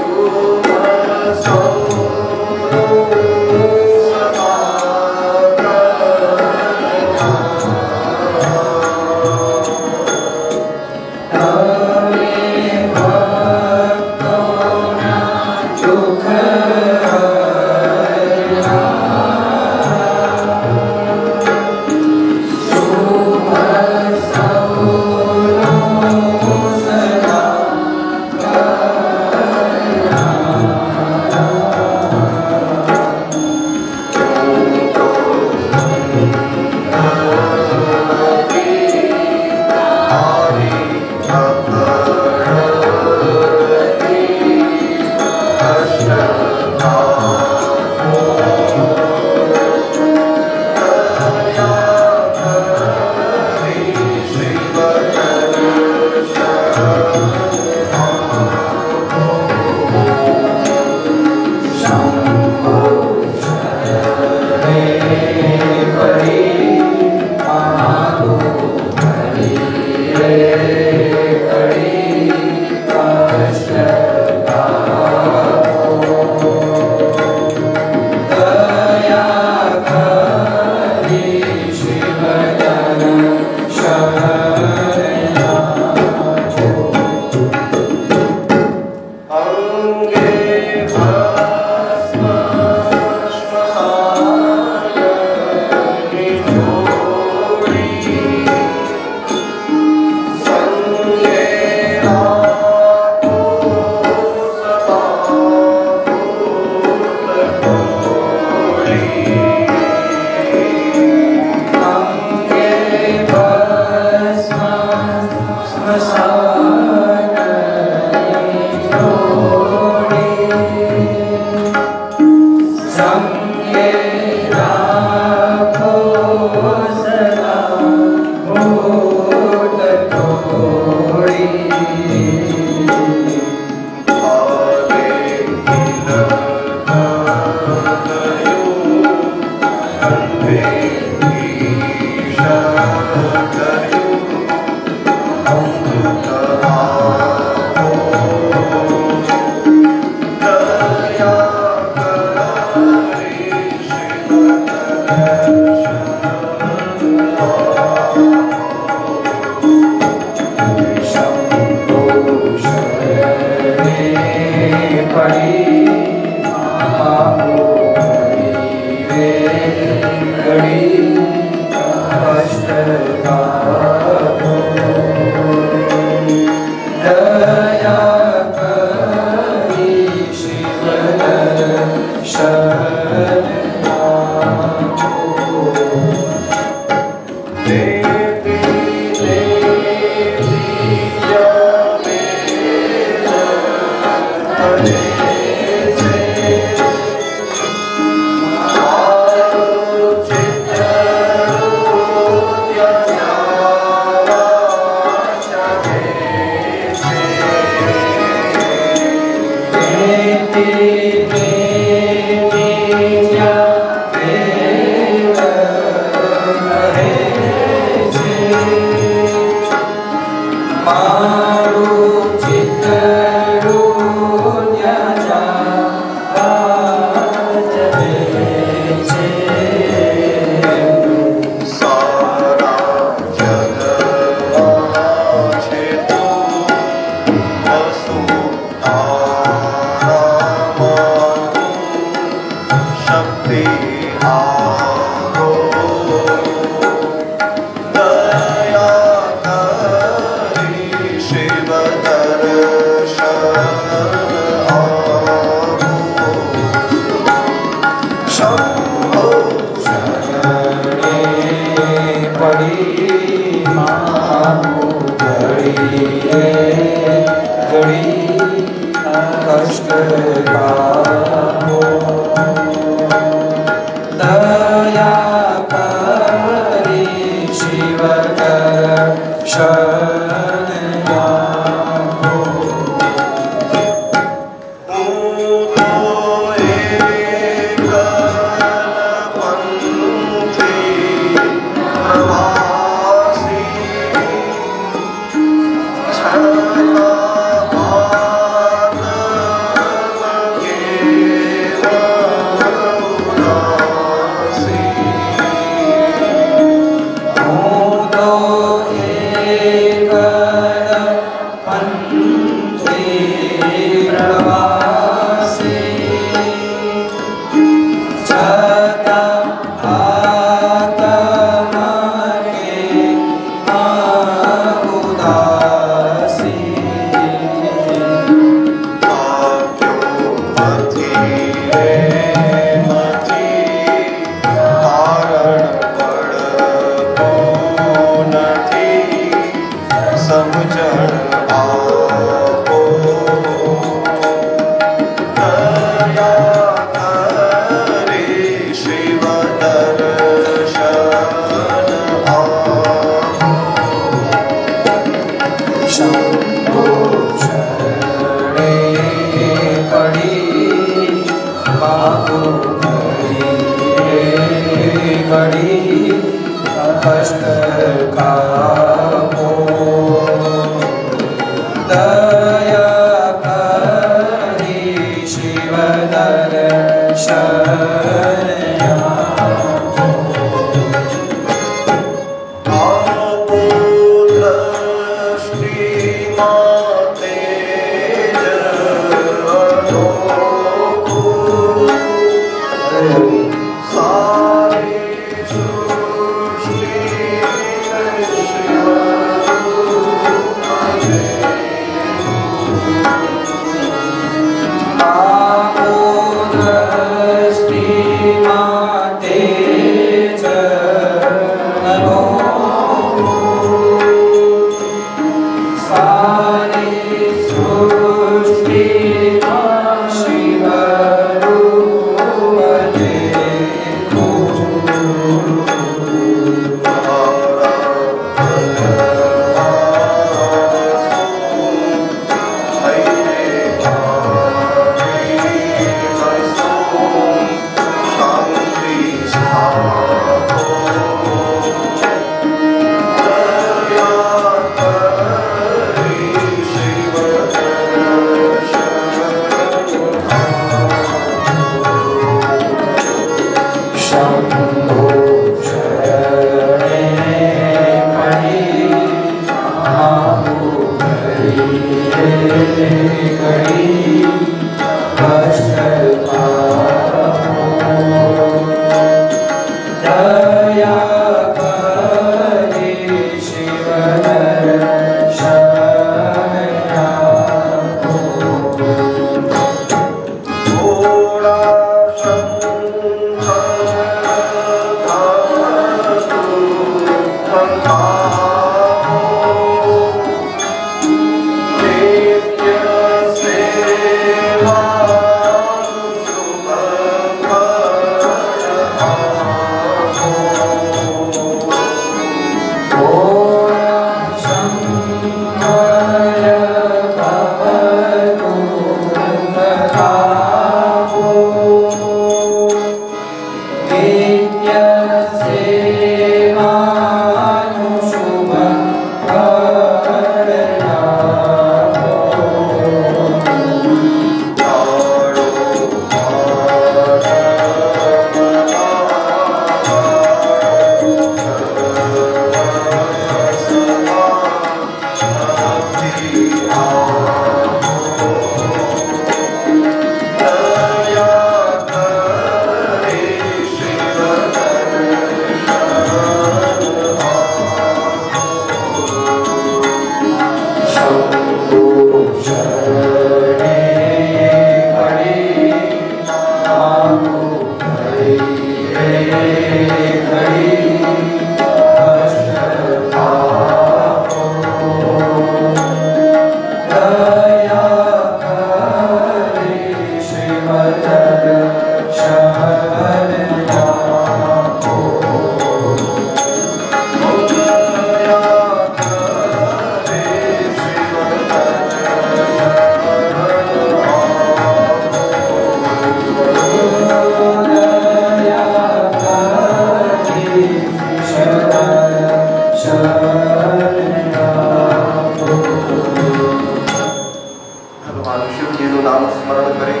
ભગવાન શિવજીનું નામ સ્મરણ કરી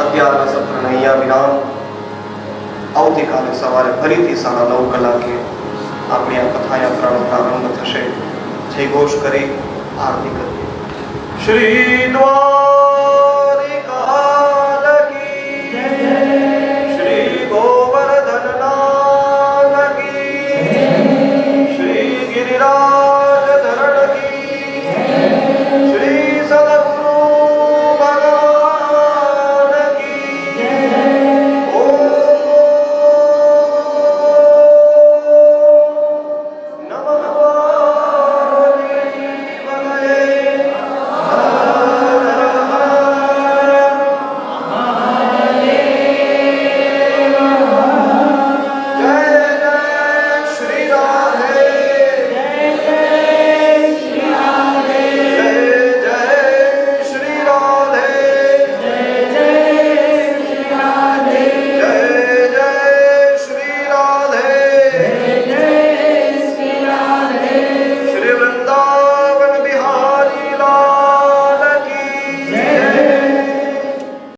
અત્યારના સત્રને અહીંયા વિરામ. આવતીકાલે સવારે ફરીથી 9:30 કલાકે આપણી આ કથાયાત્રાનો પ્રારંભ થશે. જય ઘોષ કરી આરતી કરીએ. શ્રી દ્વાર